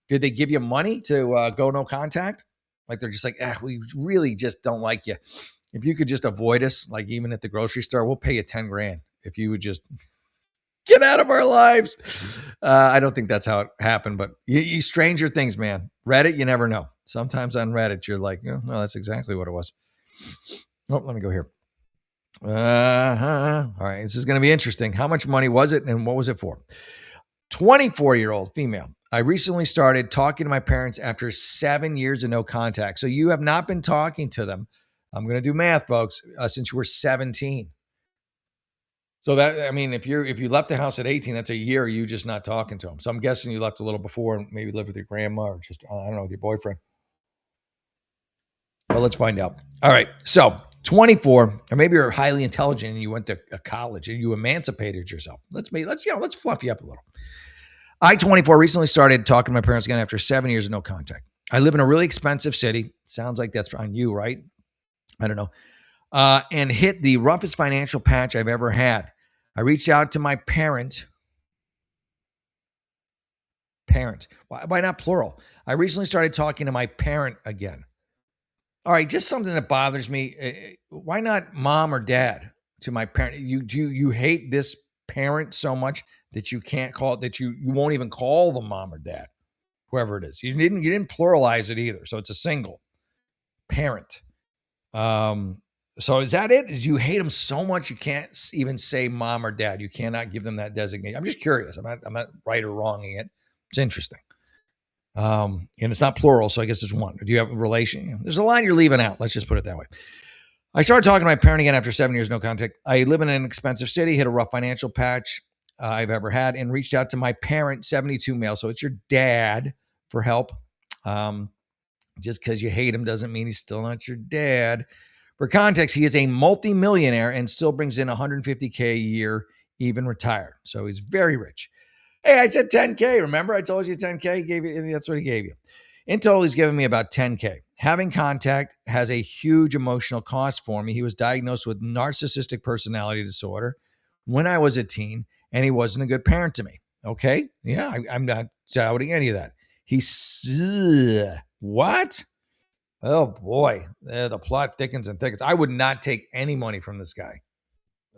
Did they give you money to go no contact? Like they're just like, we really just don't like you. If you could just avoid us, like even at the grocery store, we'll pay you 10 grand if you would just get out of our lives. I don't think that's how it happened, but you stranger things, man. Reddit, you never know. Sometimes on Reddit, you're like, oh, no, that's exactly what it was. Oh, let me go here. All right, this is going to be interesting. How much money was it and what was it for? 24-year-old female. I recently started talking to my parents after 7 years of no contact. So you have not been talking to them. I'm going to do math, folks, since you were 17. So that, I mean, if you left the house at 18, that's a year you just not talking to them. So I'm guessing you left a little before and maybe lived with your grandma or just, I don't know, with your boyfriend. Well, let's find out. All right. So 24, or maybe you're highly intelligent and you went to a college and you emancipated yourself. Let's fluff you up a little. I, 24, recently started talking to my parents again after 7 years of no contact. I live in a really expensive city. Sounds like that's on you, right? I don't know. And hit the roughest financial patch I've ever had. I reached out to my parent. Why not plural? I recently started talking to my parent again. All right, just something that bothers me. Why not mom or dad to my parent? You hate this parent so much that you can't call it, that you won't even call them mom or dad, whoever it is. You didn't pluralize it either, so it's a single parent. So is that it? Is you hate them so much you can't even say mom or dad? You cannot give them that designation. I'm just curious. I'm not right or wronging it. It's interesting. And it's not plural, so I guess it's one. Do you have a relation? There's a line you're leaving out. Let's just put it that way. I started talking to my parent again after 7 years no contact. I live in an expensive city, hit a rough financial patch I've ever had, and reached out to my parent, 72 male. So it's your dad, for help. Just because you hate him doesn't mean he's still not your dad. For context, he is a multimillionaire and still brings in $150K a year, even retired. So he's very rich. Hey, I said 10K. Remember, I told you 10K. That's what he gave you. In total, he's given me about 10K. Having contact has a huge emotional cost for me. He was diagnosed with narcissistic personality disorder when I was a teen, and he wasn't a good parent to me. Okay? Yeah, I'm not doubting any of that. What? Oh boy, the plot thickens and thickens. I would not take any money from this guy.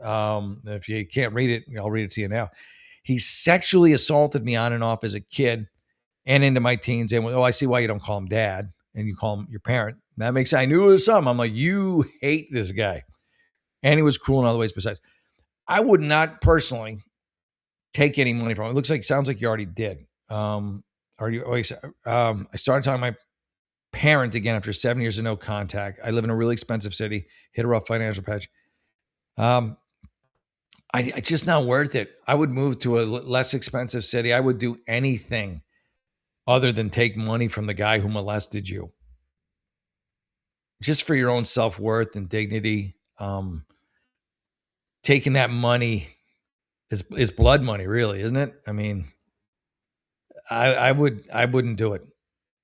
If you can't read it, I'll read it to you now. He sexually assaulted me on and off as a kid and into my teens. And I see why you don't call him dad and you call him your parent. That makes sense. I knew it was something. I'm like, you hate this guy. And he was cruel in other ways besides. I would not personally take any money from him. It sounds like you already did. I started talking to my parent again after 7 years of no contact. I live in a really expensive city, hit a rough financial patch. It's just not worth it. I would move to a less expensive city. I would do anything other than take money from the guy who molested you. Just for your own self-worth and dignity. Taking that money is blood money, really, isn't it? I mean, I wouldn't do it.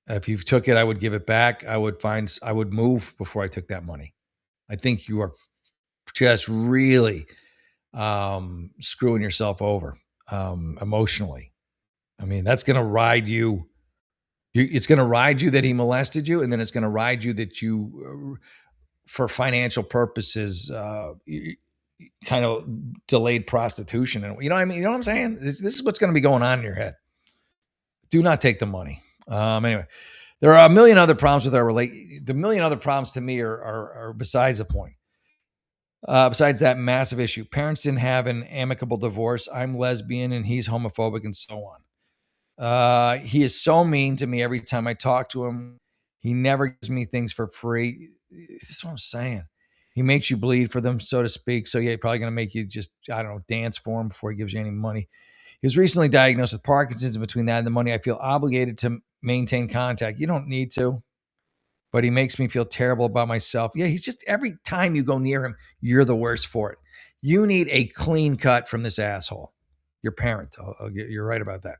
If you took it, I would give it back. I would move before I took that money. I think you are just really screwing yourself over emotionally. I mean, that's going to ride you. It's going to ride you that he molested you, and then it's going to ride you that you, for financial purposes, kind of delayed prostitution. And you know what I mean? You know what I'm saying? This is what's going to be going on in your head. Do not take the money. Anyway, there are a million other problems with our relate. The million other problems to me are besides the point. Besides that massive issue, parents didn't have an amicable divorce. I'm lesbian and he's homophobic and so on. He is so mean to me every time I talk to him. He never gives me things for free. This is what I'm saying. He makes you bleed for them, so to speak. So yeah, he's probably going to make you just, I don't know, dance for him before he gives you any money. He was recently diagnosed with Parkinson's, and between that and the money, I feel obligated to maintain contact. You don't need to, but he makes me feel terrible about myself. Yeah, he's just, every time you go near him, you're the worst for it. You need a clean cut from this asshole. Your parent. You're right about that.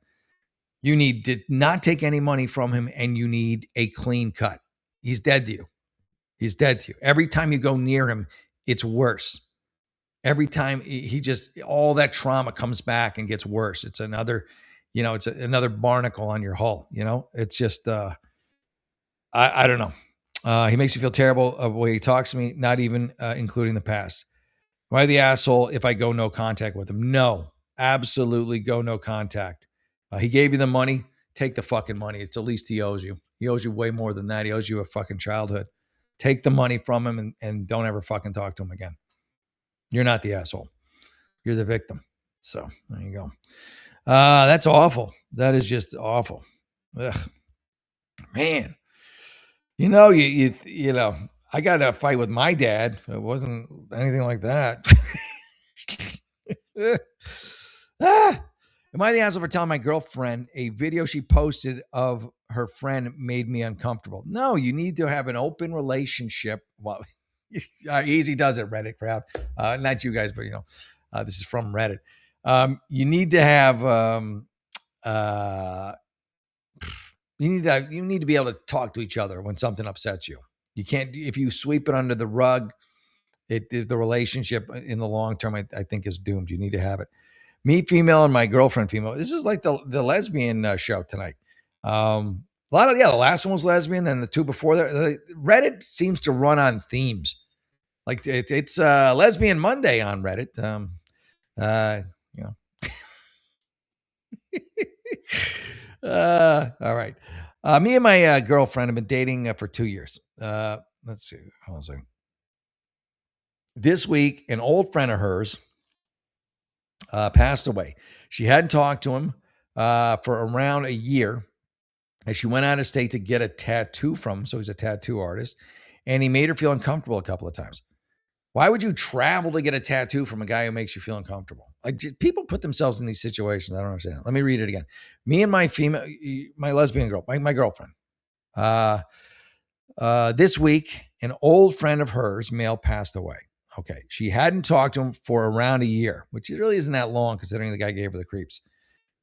You need to not take any money from him, and you need a clean cut. He's dead to you. He's dead to you. Every time you go near him, it's worse. Every time he just, all that trauma comes back and gets worse. It's another, it's another barnacle on your hull. It's just, I don't know. He makes me feel terrible of the way he talks to me, not even including the past. Am I the asshole if I go no contact with him? No, absolutely go no contact. He gave you the money. Take the fucking money. It's the least he owes you. He owes you way more than that. He owes you a fucking childhood. Take the money from him and don't ever fucking talk to him again. You're not the asshole. You're the victim. So there you go. That's awful. That is just awful. Ugh. Man. You know, I got a fight with my dad. It wasn't anything like that. Am I the asshole for telling my girlfriend a video she posted of her friend made me uncomfortable? No, you need to have an open relationship. Well, easy does it, Reddit crowd. Not you guys, but this is from Reddit. You need to have you need to be able to talk to each other when something upsets you. You can't, if you sweep it under the rug, the relationship in the long term, I think, is doomed. You need to have it. Me female and my girlfriend female. This is like the lesbian show tonight. The last one was lesbian, then the two before that. Reddit seems to run on themes. Like it's Lesbian Monday on Reddit. All right. Me and my girlfriend have been dating for 2 years. Let's see. Hold on a second. This week, an old friend of hers passed away. She hadn't talked to him for around a year, as she went out of state to get a tattoo from him. So he's a tattoo artist, and he made her feel uncomfortable a couple of times. Why would you travel to get a tattoo from a guy who makes you feel uncomfortable? Like, people put themselves in these situations. I don't understand. Let me read it again. Me and my lesbian girl, my girlfriend. This week, an old friend of hers, male, passed away. Okay. She hadn't talked to him for around a year, which really isn't that long considering the guy gave her the creeps,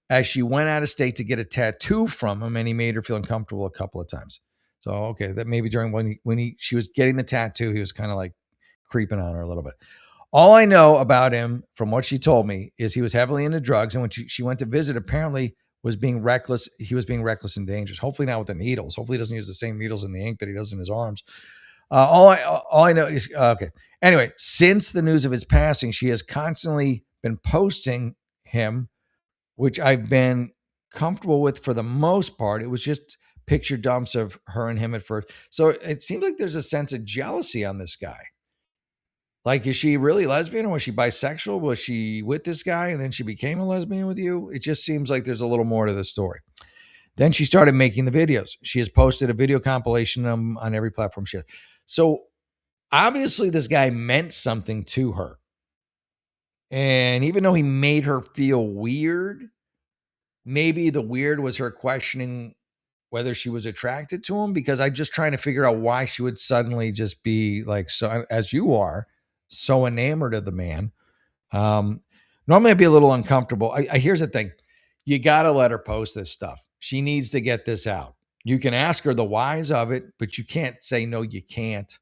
as she went out of state to get a tattoo from him, and he made her feel uncomfortable a couple of times. So, okay, that maybe during when she was getting the tattoo, he was kind of like creeping on her a little bit. All I know about him from what she told me is he was heavily into drugs, and when she went to visit, apparently was being reckless. He was being reckless and dangerous. Hopefully not with the needles. Hopefully he doesn't use the same needles in the ink that he does in his arms. All I know is okay. Anyway, since the news of his passing, she has constantly been posting him, which I've been comfortable with for the most part. It was just picture dumps of her and him at first. So it seems like there's a sense of jealousy on this guy. Like, is she really lesbian, or was she bisexual? Was she with this guy and then she became a lesbian with you? It just seems like there's a little more to the story. Then she started making the videos. She has posted a video compilation on every platform she has. So obviously this guy meant something to her. And even though he made her feel weird, maybe the weird was her questioning whether she was attracted to him, because I'm just trying to figure out why she would suddenly just be like, so as you are, so enamored of the man. Normally I'd be a little uncomfortable. Here's the thing. You got to let her post this stuff. She needs to get this out. You can ask her the whys of it, but you can't say, no, you can't.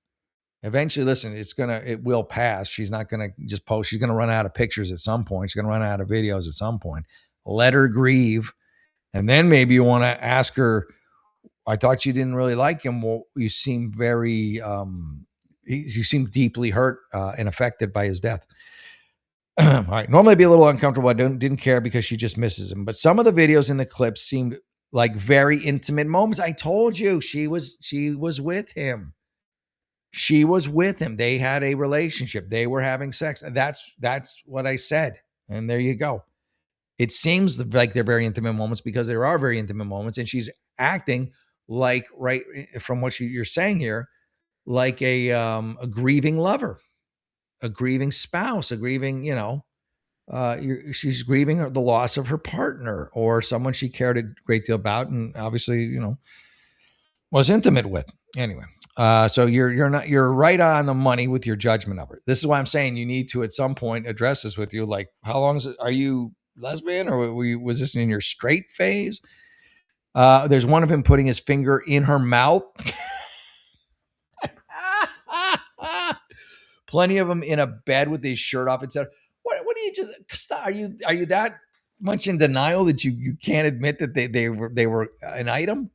Eventually, listen, it will pass. She's not going to just post. She's going to run out of pictures at some point. She's going to run out of videos at some point. Let her grieve. And then maybe you want to ask her, I thought you didn't really like him. Well, you seem very, you seem deeply hurt and affected by his death. All right. Normally, I'd be a little uncomfortable. I didn't care because she just misses him. But some of the videos in the clips seemed like very intimate moments. I told you she was with him. She was with him. They had a relationship. They were having sex. That's what I said. And there you go. It seems like they're very intimate moments because there are very intimate moments, and she's acting like from what you're saying here, like a grieving lover, a grieving spouse, a grieving, she's grieving the loss of her partner or someone she cared a great deal about, and obviously, was intimate with. Anyway, so you're right on the money with your judgment of her. This is why I'm saying you need to at some point address this with you. Like, how long is it? Are you lesbian or was this in your straight phase? There's one of him putting his finger in her mouth. Plenty of them in a bed with his shirt off, etc. What do you just stop? Are you that much in denial that you can't admit that they were an item?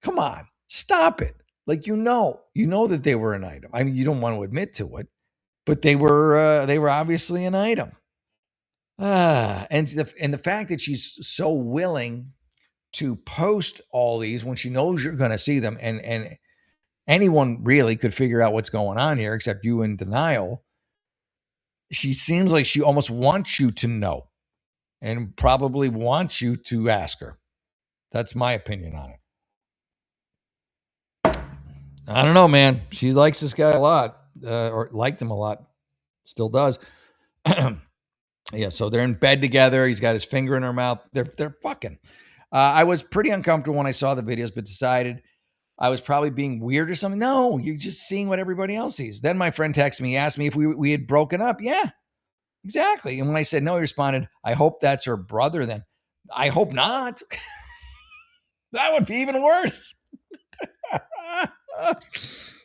Come on, stop it. Like you know that they were an item. I mean, you don't want to admit to it, but they were obviously an item. And the fact that she's so willing to post all these when she knows you're going to see them, and anyone really could figure out what's going on here except you in denial. She seems like she almost wants you to know and probably wants you to ask her. That's my opinion on it. I don't know, man. She likes this guy a lot, or liked him a lot. Still does. Yeah, so they're in bed together. He's got his finger in her mouth. They're fucking. I was pretty uncomfortable when I saw the videos, but decided I was probably being weird or something. No, you're just seeing what everybody else sees. Then my friend texted me, asked me if we had broken up. Yeah, exactly. And when I said no, he responded, I hope that's her brother then. I hope not. That would be even worse.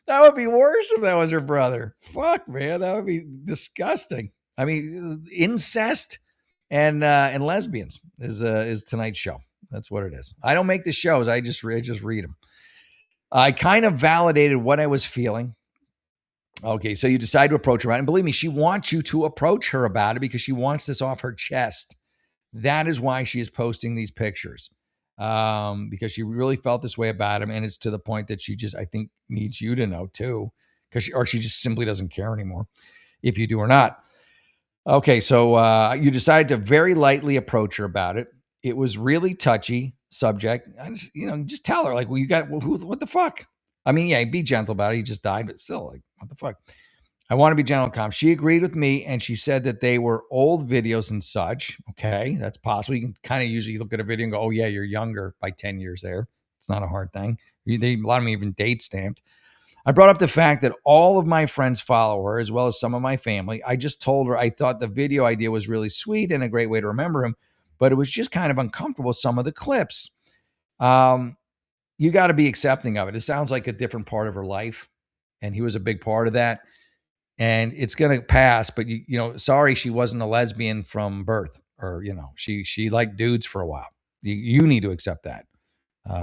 That would be worse if that was her brother. Fuck, man. That would be disgusting. I mean, incest and lesbians is tonight's show. That's what it is. I don't make the shows. I just read them. I kind of validated what I was feeling. Okay, so you decide to approach her about it. And believe me, she wants you to approach her about it because she wants this off her chest. That is why she is posting these pictures, because she really felt this way about him. And it's to the point that she just, I think, needs you to know too, or she just simply doesn't care anymore if you do or not. Okay, so you decided to very lightly approach her about it. It was really touchy subject. Just tell her, like, well, what the fuck? I mean, yeah, be gentle about it. He just died, but still, like, what the fuck? I want to be gentle and calm. She agreed with me, and she said that they were old videos and such. Okay, that's possible. You can kind of usually look at a video and go, oh, yeah, you're younger by 10 years there. It's not a hard thing. A lot of them even date stamped. I brought up the fact that all of my friends follow her, as well as some of my family. I just told her I thought the video idea was really sweet and a great way to remember him, but it was just kind of uncomfortable, some of the clips. You got to be accepting of it. It sounds like a different part of her life, and he was a big part of that. And it's going to pass, but sorry she wasn't a lesbian from birth, or she liked dudes for a while. You need to accept that.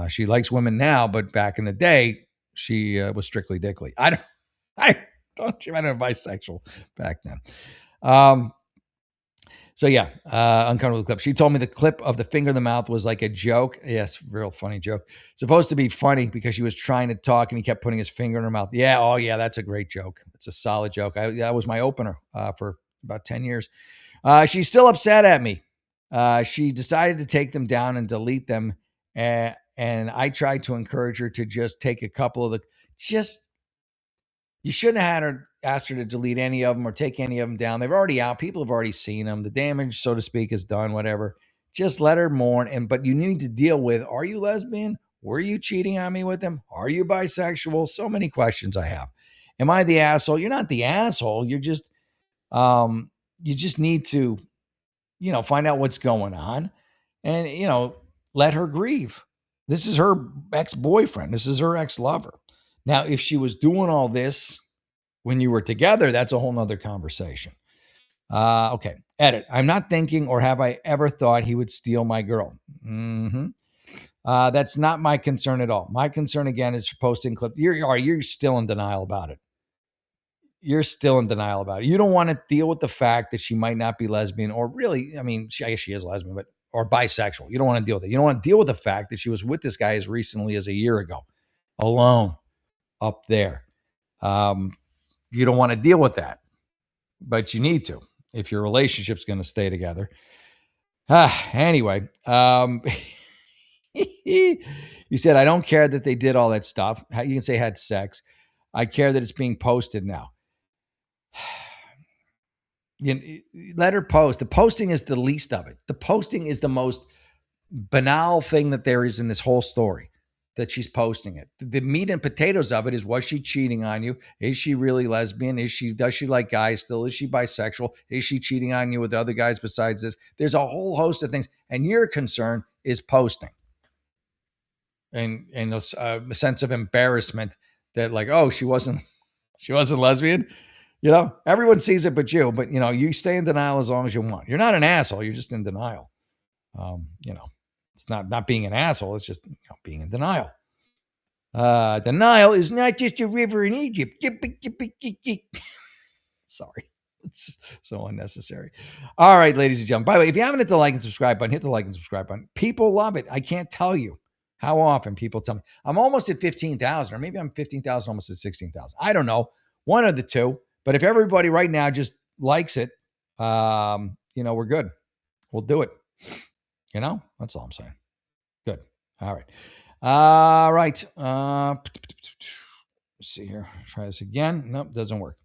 She likes women now, but back in the day, she was strictly dickly. I don't you find her bisexual back then. So yeah, uncomfortable clip. She told me the clip of the finger in the mouth was like a joke. Yes, real funny joke. Supposed to be funny because she was trying to talk and he kept putting his finger in her mouth. Yeah, oh yeah, that's a great joke. It's a solid joke. That was my opener for about 10 years. She's still upset at me. She decided to take them down and delete them. And I tried to encourage her to just take a couple of you shouldn't have had her asked her to delete any of them or take any of them down. They've already out. People have already seen them. The damage, so to speak, is done, whatever. Just let her mourn. But you need to deal with, are you lesbian? Were you cheating on me with them? Are you bisexual? So many questions I have. Am I the asshole? You're not the asshole. You're just, you just need to, find out what's going on and, let her grieve. This is her ex-boyfriend. This is her ex-lover. Now, if she was doing all this when you were together, that's a whole nother conversation. Okay. Edit. I'm not thinking or have I ever thought he would steal my girl. That's not my concern at all. My concern, again, is posting clip. You're still in denial about it. you're still in denial about it. You don't want to deal with the fact that she might not be lesbian, or really, I mean, I guess she is lesbian, but or bisexual. You don't want to deal with it. You don't want to deal with the fact that she was with this guy as recently as a year ago, alone up there. You don't want to deal with that, but you need to if your relationship's going to stay together. Anyway, you said, I don't care that they did all that stuff. You can say had sex. I care that it's being posted now. Let her post. The posting is the least of it. The posting is the most banal thing that there is in this whole story, that she's posting it. The meat and potatoes of it is, was she cheating on you? Is she really lesbian? Does she like guys still? Is she bisexual? Is she cheating on you with other guys besides this? There's a whole host of things. And your concern is posting. And a sense of embarrassment that, like, oh, she wasn't lesbian. Everyone sees it but you. But you stay in denial as long as you want. You're not an asshole. You're just in denial. It's not being an asshole. It's just being in denial. Denial is not just a river in Egypt. Sorry. It's so unnecessary. All right, ladies and gentlemen. By the way, if you haven't hit the like and subscribe button, hit the like and subscribe button. People love it. I can't tell you how often people tell me. I'm almost at 15,000, or maybe I'm 15,000, almost at 16,000. I don't know. One of the two. But if everybody right now just likes it, we're good. We'll do it. That's all I'm saying. Good. All right. All right. Let's see here. Try this again. Nope, doesn't work.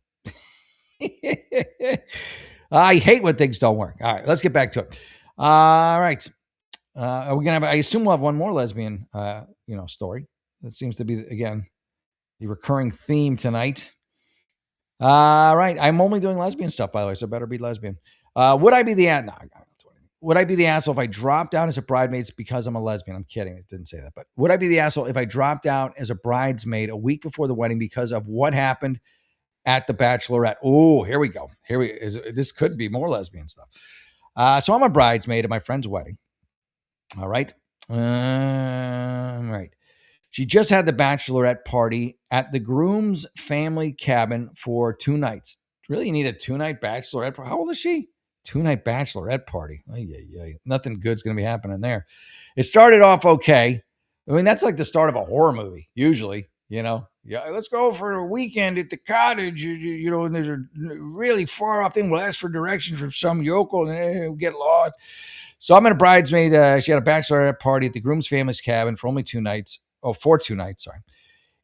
I hate when things don't work. All right, let's get back to it. All right. We're gonna have, I assume we'll have one more lesbian story. That seems to be, again, the recurring theme tonight. All right. I'm only doing lesbian stuff, by the way, so better be lesbian. Would I be the would I be the asshole if I dropped out as a bridesmaid because I'm a lesbian? I'm kidding. It didn't say that. But would I be the asshole if I dropped out as a bridesmaid a week before the wedding because of what happened at the bachelorette? Oh, here we go. This could be more lesbian stuff. So I'm a bridesmaid at my friend's wedding. All right. Right. She just had the bachelorette party at the groom's family cabin for 2 nights. Really, you need a 2-night bachelorette party? How old is she? 2-night bachelorette party. Nothing good's going to be happening there. It started off okay. I mean, that's like the start of a horror movie, usually. Yeah, let's go for a weekend at the cottage. And there's a really far off thing. We'll ask for directions from some yokel and we'll get lost. So I'm in a bridesmaid. She had a bachelorette party at the groom's family's cabin for only 2 nights. Oh, for 2 nights, sorry.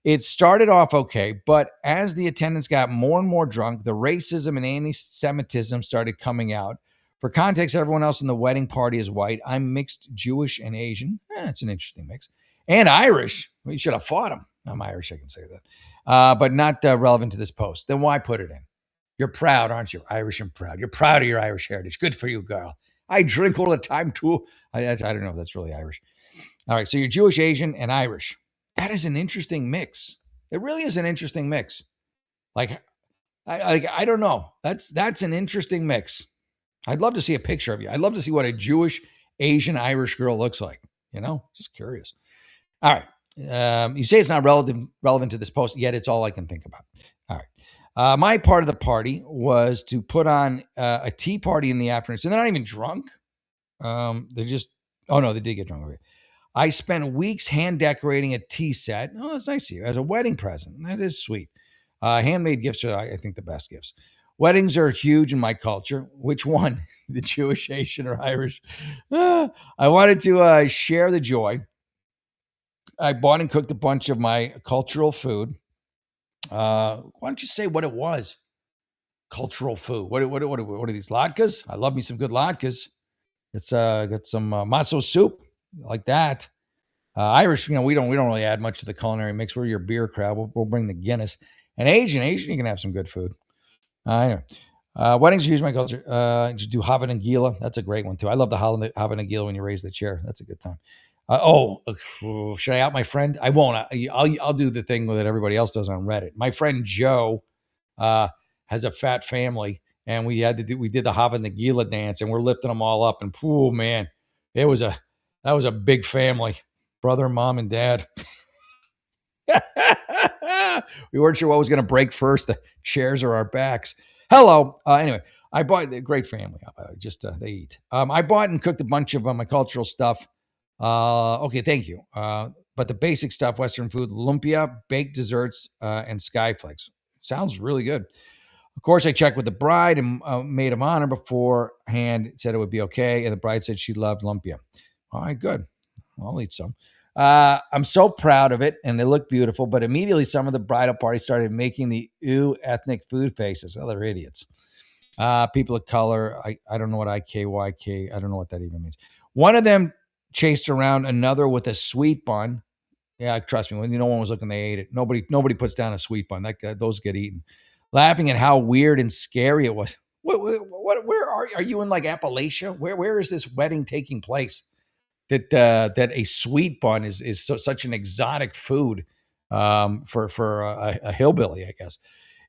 It started off okay, but as the attendants got more and more drunk, the racism and anti-Semitism started coming out. For context, everyone else in the wedding party is white. I'm mixed Jewish and Asian. It's an interesting mix. And Irish. We should have fought him. I'm Irish, I can say that. But not relevant to this post. Then why put it in? You're proud, aren't you? Irish and proud. You're proud of your Irish heritage. Good for you, girl. I drink all the time, too. I don't know if that's really Irish. All right, so you're Jewish, Asian, and Irish. That is an interesting mix. It really is an interesting mix. I don't know. That's an interesting mix. I'd love to see a picture of you. I'd love to see what a Jewish, Asian, Irish girl looks like. Just curious. All right. You say it's not relevant to this post, yet it's all I can think about. All right. My part of the party was to put on a tea party in the afternoon. So they're not even drunk. They did get drunk. Okay. I spent weeks hand decorating a tea set. Oh, that's nice of you. As a wedding present. That is sweet. Handmade gifts are, I think, the best gifts. Weddings are huge in my culture. Which one? The Jewish, Asian, or Irish? I wanted to share the joy. I bought and cooked a bunch of my cultural food. Why don't you say what it was? Cultural food. What are these latkes? I love me some good latkes. It's got some matzo soup. Like that. Irish, we don't really add much to the culinary mix. We're your beer crowd. We'll bring the Guinness. And Asian, you can have some good food. Anyway, weddings are huge in my culture. You do Hava Nagila. That's a great one too. I love the Hava Nagila when you raise the chair. That's a good time. Should I out my friend? I won't. I'll do the thing that everybody else does on Reddit. My friend Joe has a fat family, and we did the Hava Nagila dance, and we're lifting them all up. And man, that was a big family, brother, mom, and dad. We weren't sure what was going to break first, the chairs or our backs. Hello. Anyway, I bought the great family. Just they eat. I bought and cooked a bunch of my cultural stuff. Okay, thank you. But the basic stuff, Western food, lumpia, baked desserts, and skyflakes. Sounds really good. Of course, I checked with the bride and maid of honor beforehand, said it would be okay. And the bride said she loved lumpia. All right, good. I'll eat some. I'm so proud of it, and they look beautiful. But immediately, some of the bridal party started making the ew ethnic food faces. Oh, they're idiots. People of color. I don't know what IKYK. I don't know what that even means. One of them chased around another with a sweet bun. Yeah, trust me. When no one was looking, they ate it. Nobody puts down a sweet bun. Those get eaten. Laughing at how weird and scary it was. Where are you in like Appalachia? Where is this wedding taking place? That a sweet bun is such an exotic food for a hillbilly, I guess.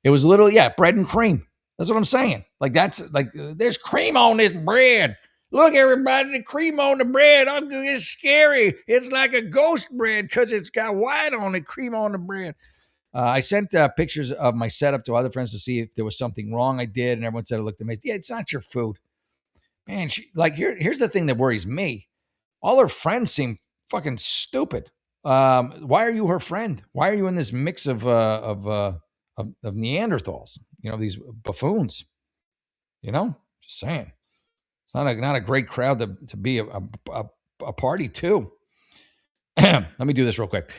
It was literally, yeah, bread and cream. That's what I'm saying. Like that's like there's cream on this bread. Look, everybody, the cream on the bread. It's scary. It's like a ghost bread because it's got white on it, cream on the bread. I sent pictures of my setup to other friends to see if there was something wrong. I did, and everyone said it looked amazing. Yeah, it's not your food, man. Here's the thing that worries me. All her friends seem fucking stupid. Why are you her friend? Why are you in this mix of Neanderthals? You know, these buffoons. You know, just saying. It's not a great crowd to be a party to. Let me do this real quick.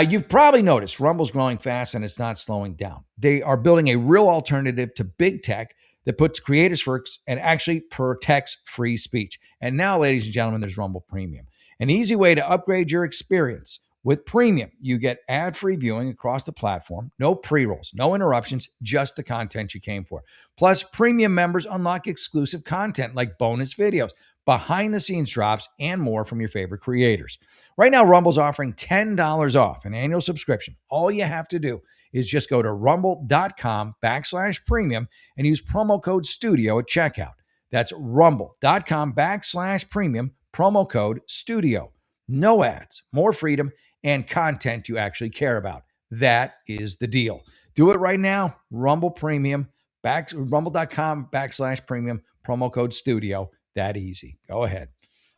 You've probably noticed Rumble's growing fast and it's not slowing down. They are building a real alternative to big tech that puts creators first and actually protects free speech. And now, ladies and gentlemen, there's Rumble Premium, an easy way to upgrade your experience. With Premium, you get ad-free viewing across the platform, no pre-rolls, no interruptions, just the content you came for. Plus, Premium members unlock exclusive content like bonus videos, behind-the-scenes drops, and more from your favorite creators. Right now, Rumble's offering $10 off an annual subscription. All you have to do is just go to rumble.com/premium and use promo code STUDIO at checkout. That's rumble.com/premium, promo code STUDIO. No ads, more freedom, and content you actually care about. That is the deal. Do it right now. Rumble Premium, rumble.com/premium, promo code STUDIO. That easy. Go ahead.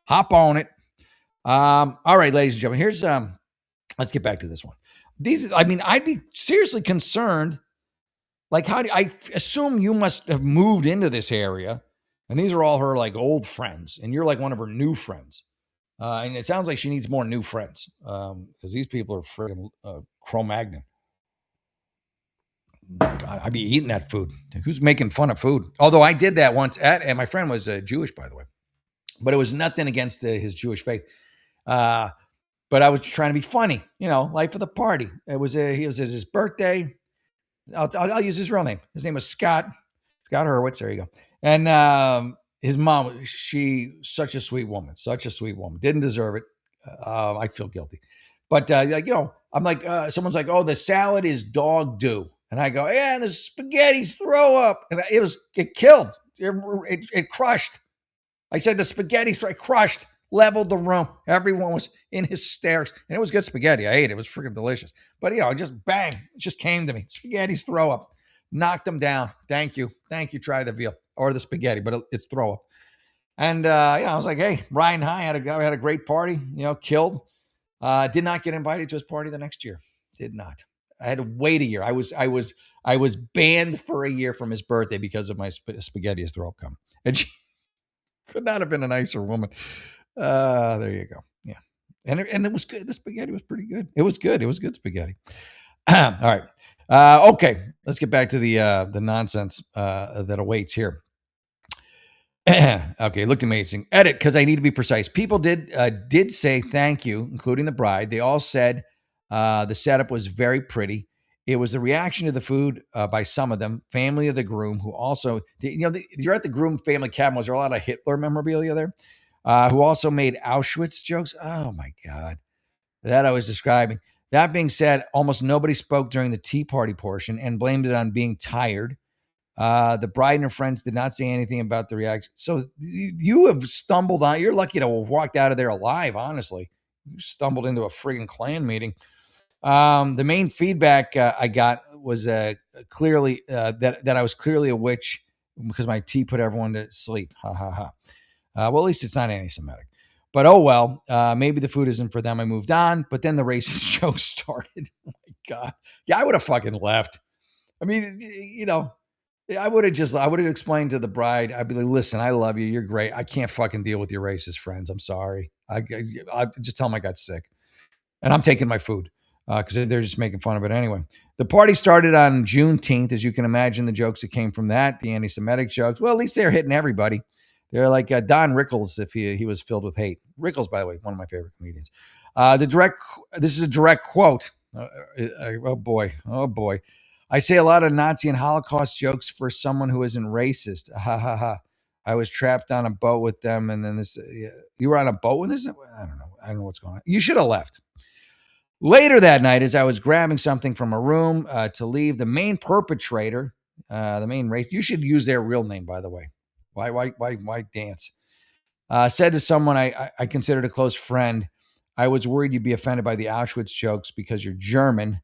Hop on it. All right, ladies and gentlemen, here's let's get back to this one. I'd be seriously concerned. Like, I assume you must have moved into this area, and these are all her like old friends, and you're like one of her new friends. And it sounds like she needs more new friends because these people are friggin' Cro-Magnon. God, I'd be eating that food. Who's making fun of food? Although I did that once and my friend was Jewish, by the way, but it was nothing against his Jewish faith. But I was trying to be funny, you know, life of the party. He was at his birthday. I'll use his real name. His name was Scott Hurwitz. There you go. And his mom, such a sweet woman, didn't deserve it. I feel guilty, but I'm like, someone's like, oh, the salad is dog do. And I go, yeah, and the spaghetti's throw up. And it killed. It crushed. I said the spaghetti crushed, leveled the room. Everyone was in hysterics. And it was good spaghetti. I ate it. It was freaking delicious. But, just bang. It just came to me. Spaghetti's throw up. Knocked them down. Thank you. Try the veal or the spaghetti, but it's throw up. And, I was like, hey, Ryan High had a great party, killed. Did not get invited to his party the next year. Did not. I had to wait a year. I was banned for a year from his birthday because of my spaghetti throw up come. And she could not have been a nicer woman. There you go. Yeah. And it was good. The spaghetti was pretty good. It was good. It was good spaghetti. All right. Okay. Let's get back to the nonsense that awaits here. Okay, looked amazing. Edit, because I need to be precise. People did say thank you, including the bride. They all said the setup was very pretty. It was the reaction to the food by some of them, family of the groom, who also, you're at the groom family cabin. Was there a lot of Hitler memorabilia there? Who also made Auschwitz jokes? Oh my God, that I was describing. That being said, almost nobody spoke during the tea party portion and blamed it on being tired. The bride and her friends did not say anything about the reaction. So you have stumbled on. You're lucky to have walked out of there alive, honestly. You stumbled into a friggin' Klan meeting. The main feedback I got was clearly that I was clearly a witch because my tea put everyone to sleep. Ha ha ha. Well, at least it's not anti-Semitic. But oh well, maybe the food isn't for them. I moved on, but then the racist joke started. Oh my god, yeah, I would have fucking left. I mean, I would have explained to the bride. I'd be like, listen, I love you. You're great. I can't fucking deal with your racist friends. I'm sorry. I just tell them I got sick and I'm taking my food because they're just making fun of it anyway. The party started on Juneteenth, as you can imagine. The jokes that came from that, the anti-Semitic jokes. Well, at least they're hitting everybody. They're like Don Rickles if he was filled with hate. Rickles, by the way, one of my favorite comedians. This is a direct quote. Oh boy, oh boy. I say a lot of Nazi and Holocaust jokes for someone who isn't racist. Ha ha ha. I was trapped on a boat with them, and then this. Yeah, you were on a boat with this. I don't know. I don't know what's going on. You should have left. Later that night, as I was grabbing something from a room to leave, the main perpetrator, the main race, you should use their real name, by the way. Why dance? Said to someone I considered a close friend, I was worried you'd be offended by the Auschwitz jokes because you're German.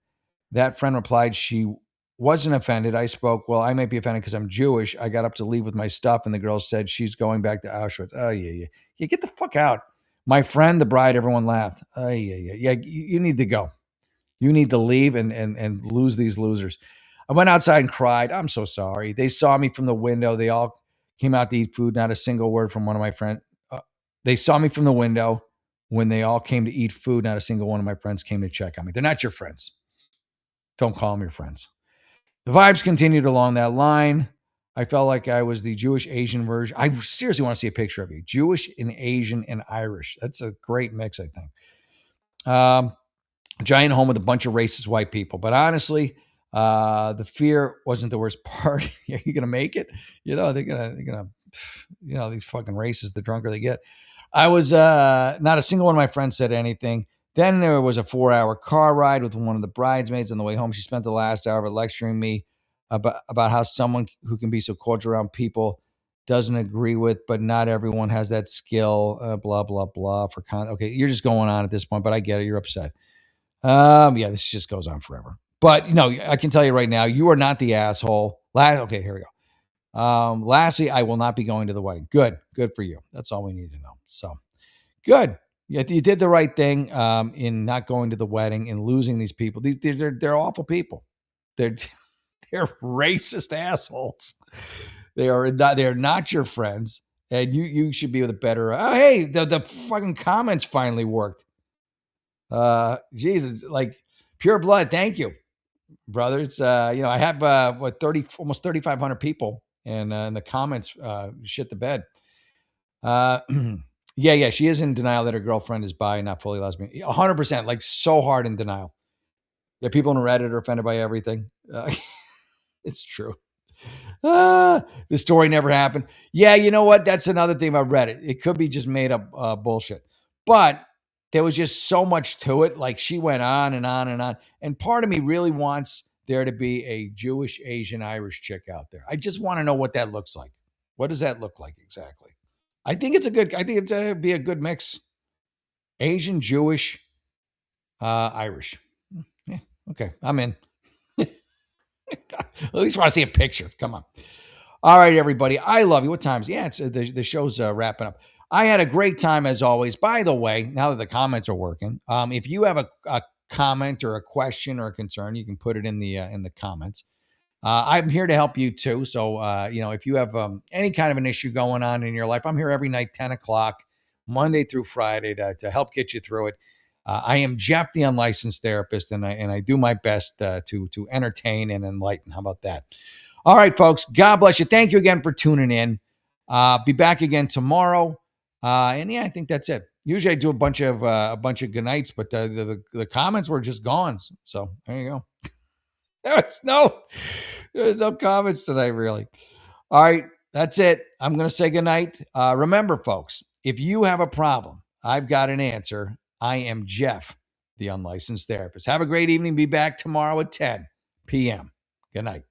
That friend replied she wasn't offended. I spoke, well, I might be offended because I'm Jewish. I got up to leave with my stuff, and the girl said she's going back to Auschwitz. Oh, yeah, yeah. Yeah, get the fuck out. My friend, the bride, everyone laughed. Oh, yeah, yeah. Yeah, you need to go. You need to leave and lose these losers. I went outside and cried. I'm so sorry. They saw me from the window. They all came out to eat food. Not a single word from one of my friends. They saw me from the window when they all came to eat food. Not a single one of my friends came to check on me. They're not your friends. Don't call them your friends. The vibes continued along that line. I felt like I was the Jewish Asian version. I seriously want to see a picture of you. Jewish and Asian and Irish. That's a great mix, I think. Giant home with a bunch of racist white people. But honestly, the fear wasn't the worst part. Are you gonna make it? These fucking racists, the drunker they get. I was not a single one of my friends said anything. Then there was a 4-hour car ride with one of the bridesmaids on the way home. She spent the last hour of it lecturing me about how someone who can be so cordial around people doesn't agree with, but not everyone has that skill. Blah blah blah. Okay, you're just going on at this point, but I get it. You're upset. Yeah, this just goes on forever. But I can tell you right now, you are not the asshole. Okay, here we go. Lastly, I will not be going to the wedding. Good for you. That's all we need to know. So good. You did the right thing in not going to the wedding and losing these people. They're awful people. They're they're racist assholes. They're not your friends, and you should be with a better. Oh, hey, the fucking comments finally worked. Jesus, like pure blood. Thank you, brother. It's I have 30, almost 3,500 people, and in the comments, shit the bed. Yeah, she is in denial that her girlfriend is bi, not fully lesbian. 100%, like so hard in denial. Yeah, people on Reddit are offended by everything. It's true. The story never happened. Yeah, you know what? That's another thing about Reddit. It could be just made up bullshit. But there was just so much to it. Like she went on and on and on. And part of me really wants there to be a Jewish, Asian, Irish chick out there. I just want to know what that looks like. What does that look like exactly? I think it's be a good mix. Asian, Jewish, Irish. Yeah, okay, I'm in. At least want to see a picture. Come on. All right, everybody. I love you. What time is it? Yeah, it's the show's wrapping up. I had a great time as always. By the way, now that the comments are working, if you have a comment or a question or a concern, you can put it in the comments. I'm here to help you too. So if you have any kind of an issue going on in your life, I'm here every night, 10 o'clock, Monday through Friday, to help get you through it. I am Jeff, the unlicensed therapist, and I do my best to entertain and enlighten. How about that? All right, folks. God bless you. Thank you again for tuning in. Be back again tomorrow. And yeah, I think that's it. Usually I do a bunch of good nights, but the comments were just gone. So there you go. There's no comments tonight, really. All right, that's it. I'm going to say goodnight. Remember, folks, if you have a problem, I've got an answer. I am Jeff, the unlicensed therapist. Have a great evening. Be back tomorrow at 10 p.m. Good night.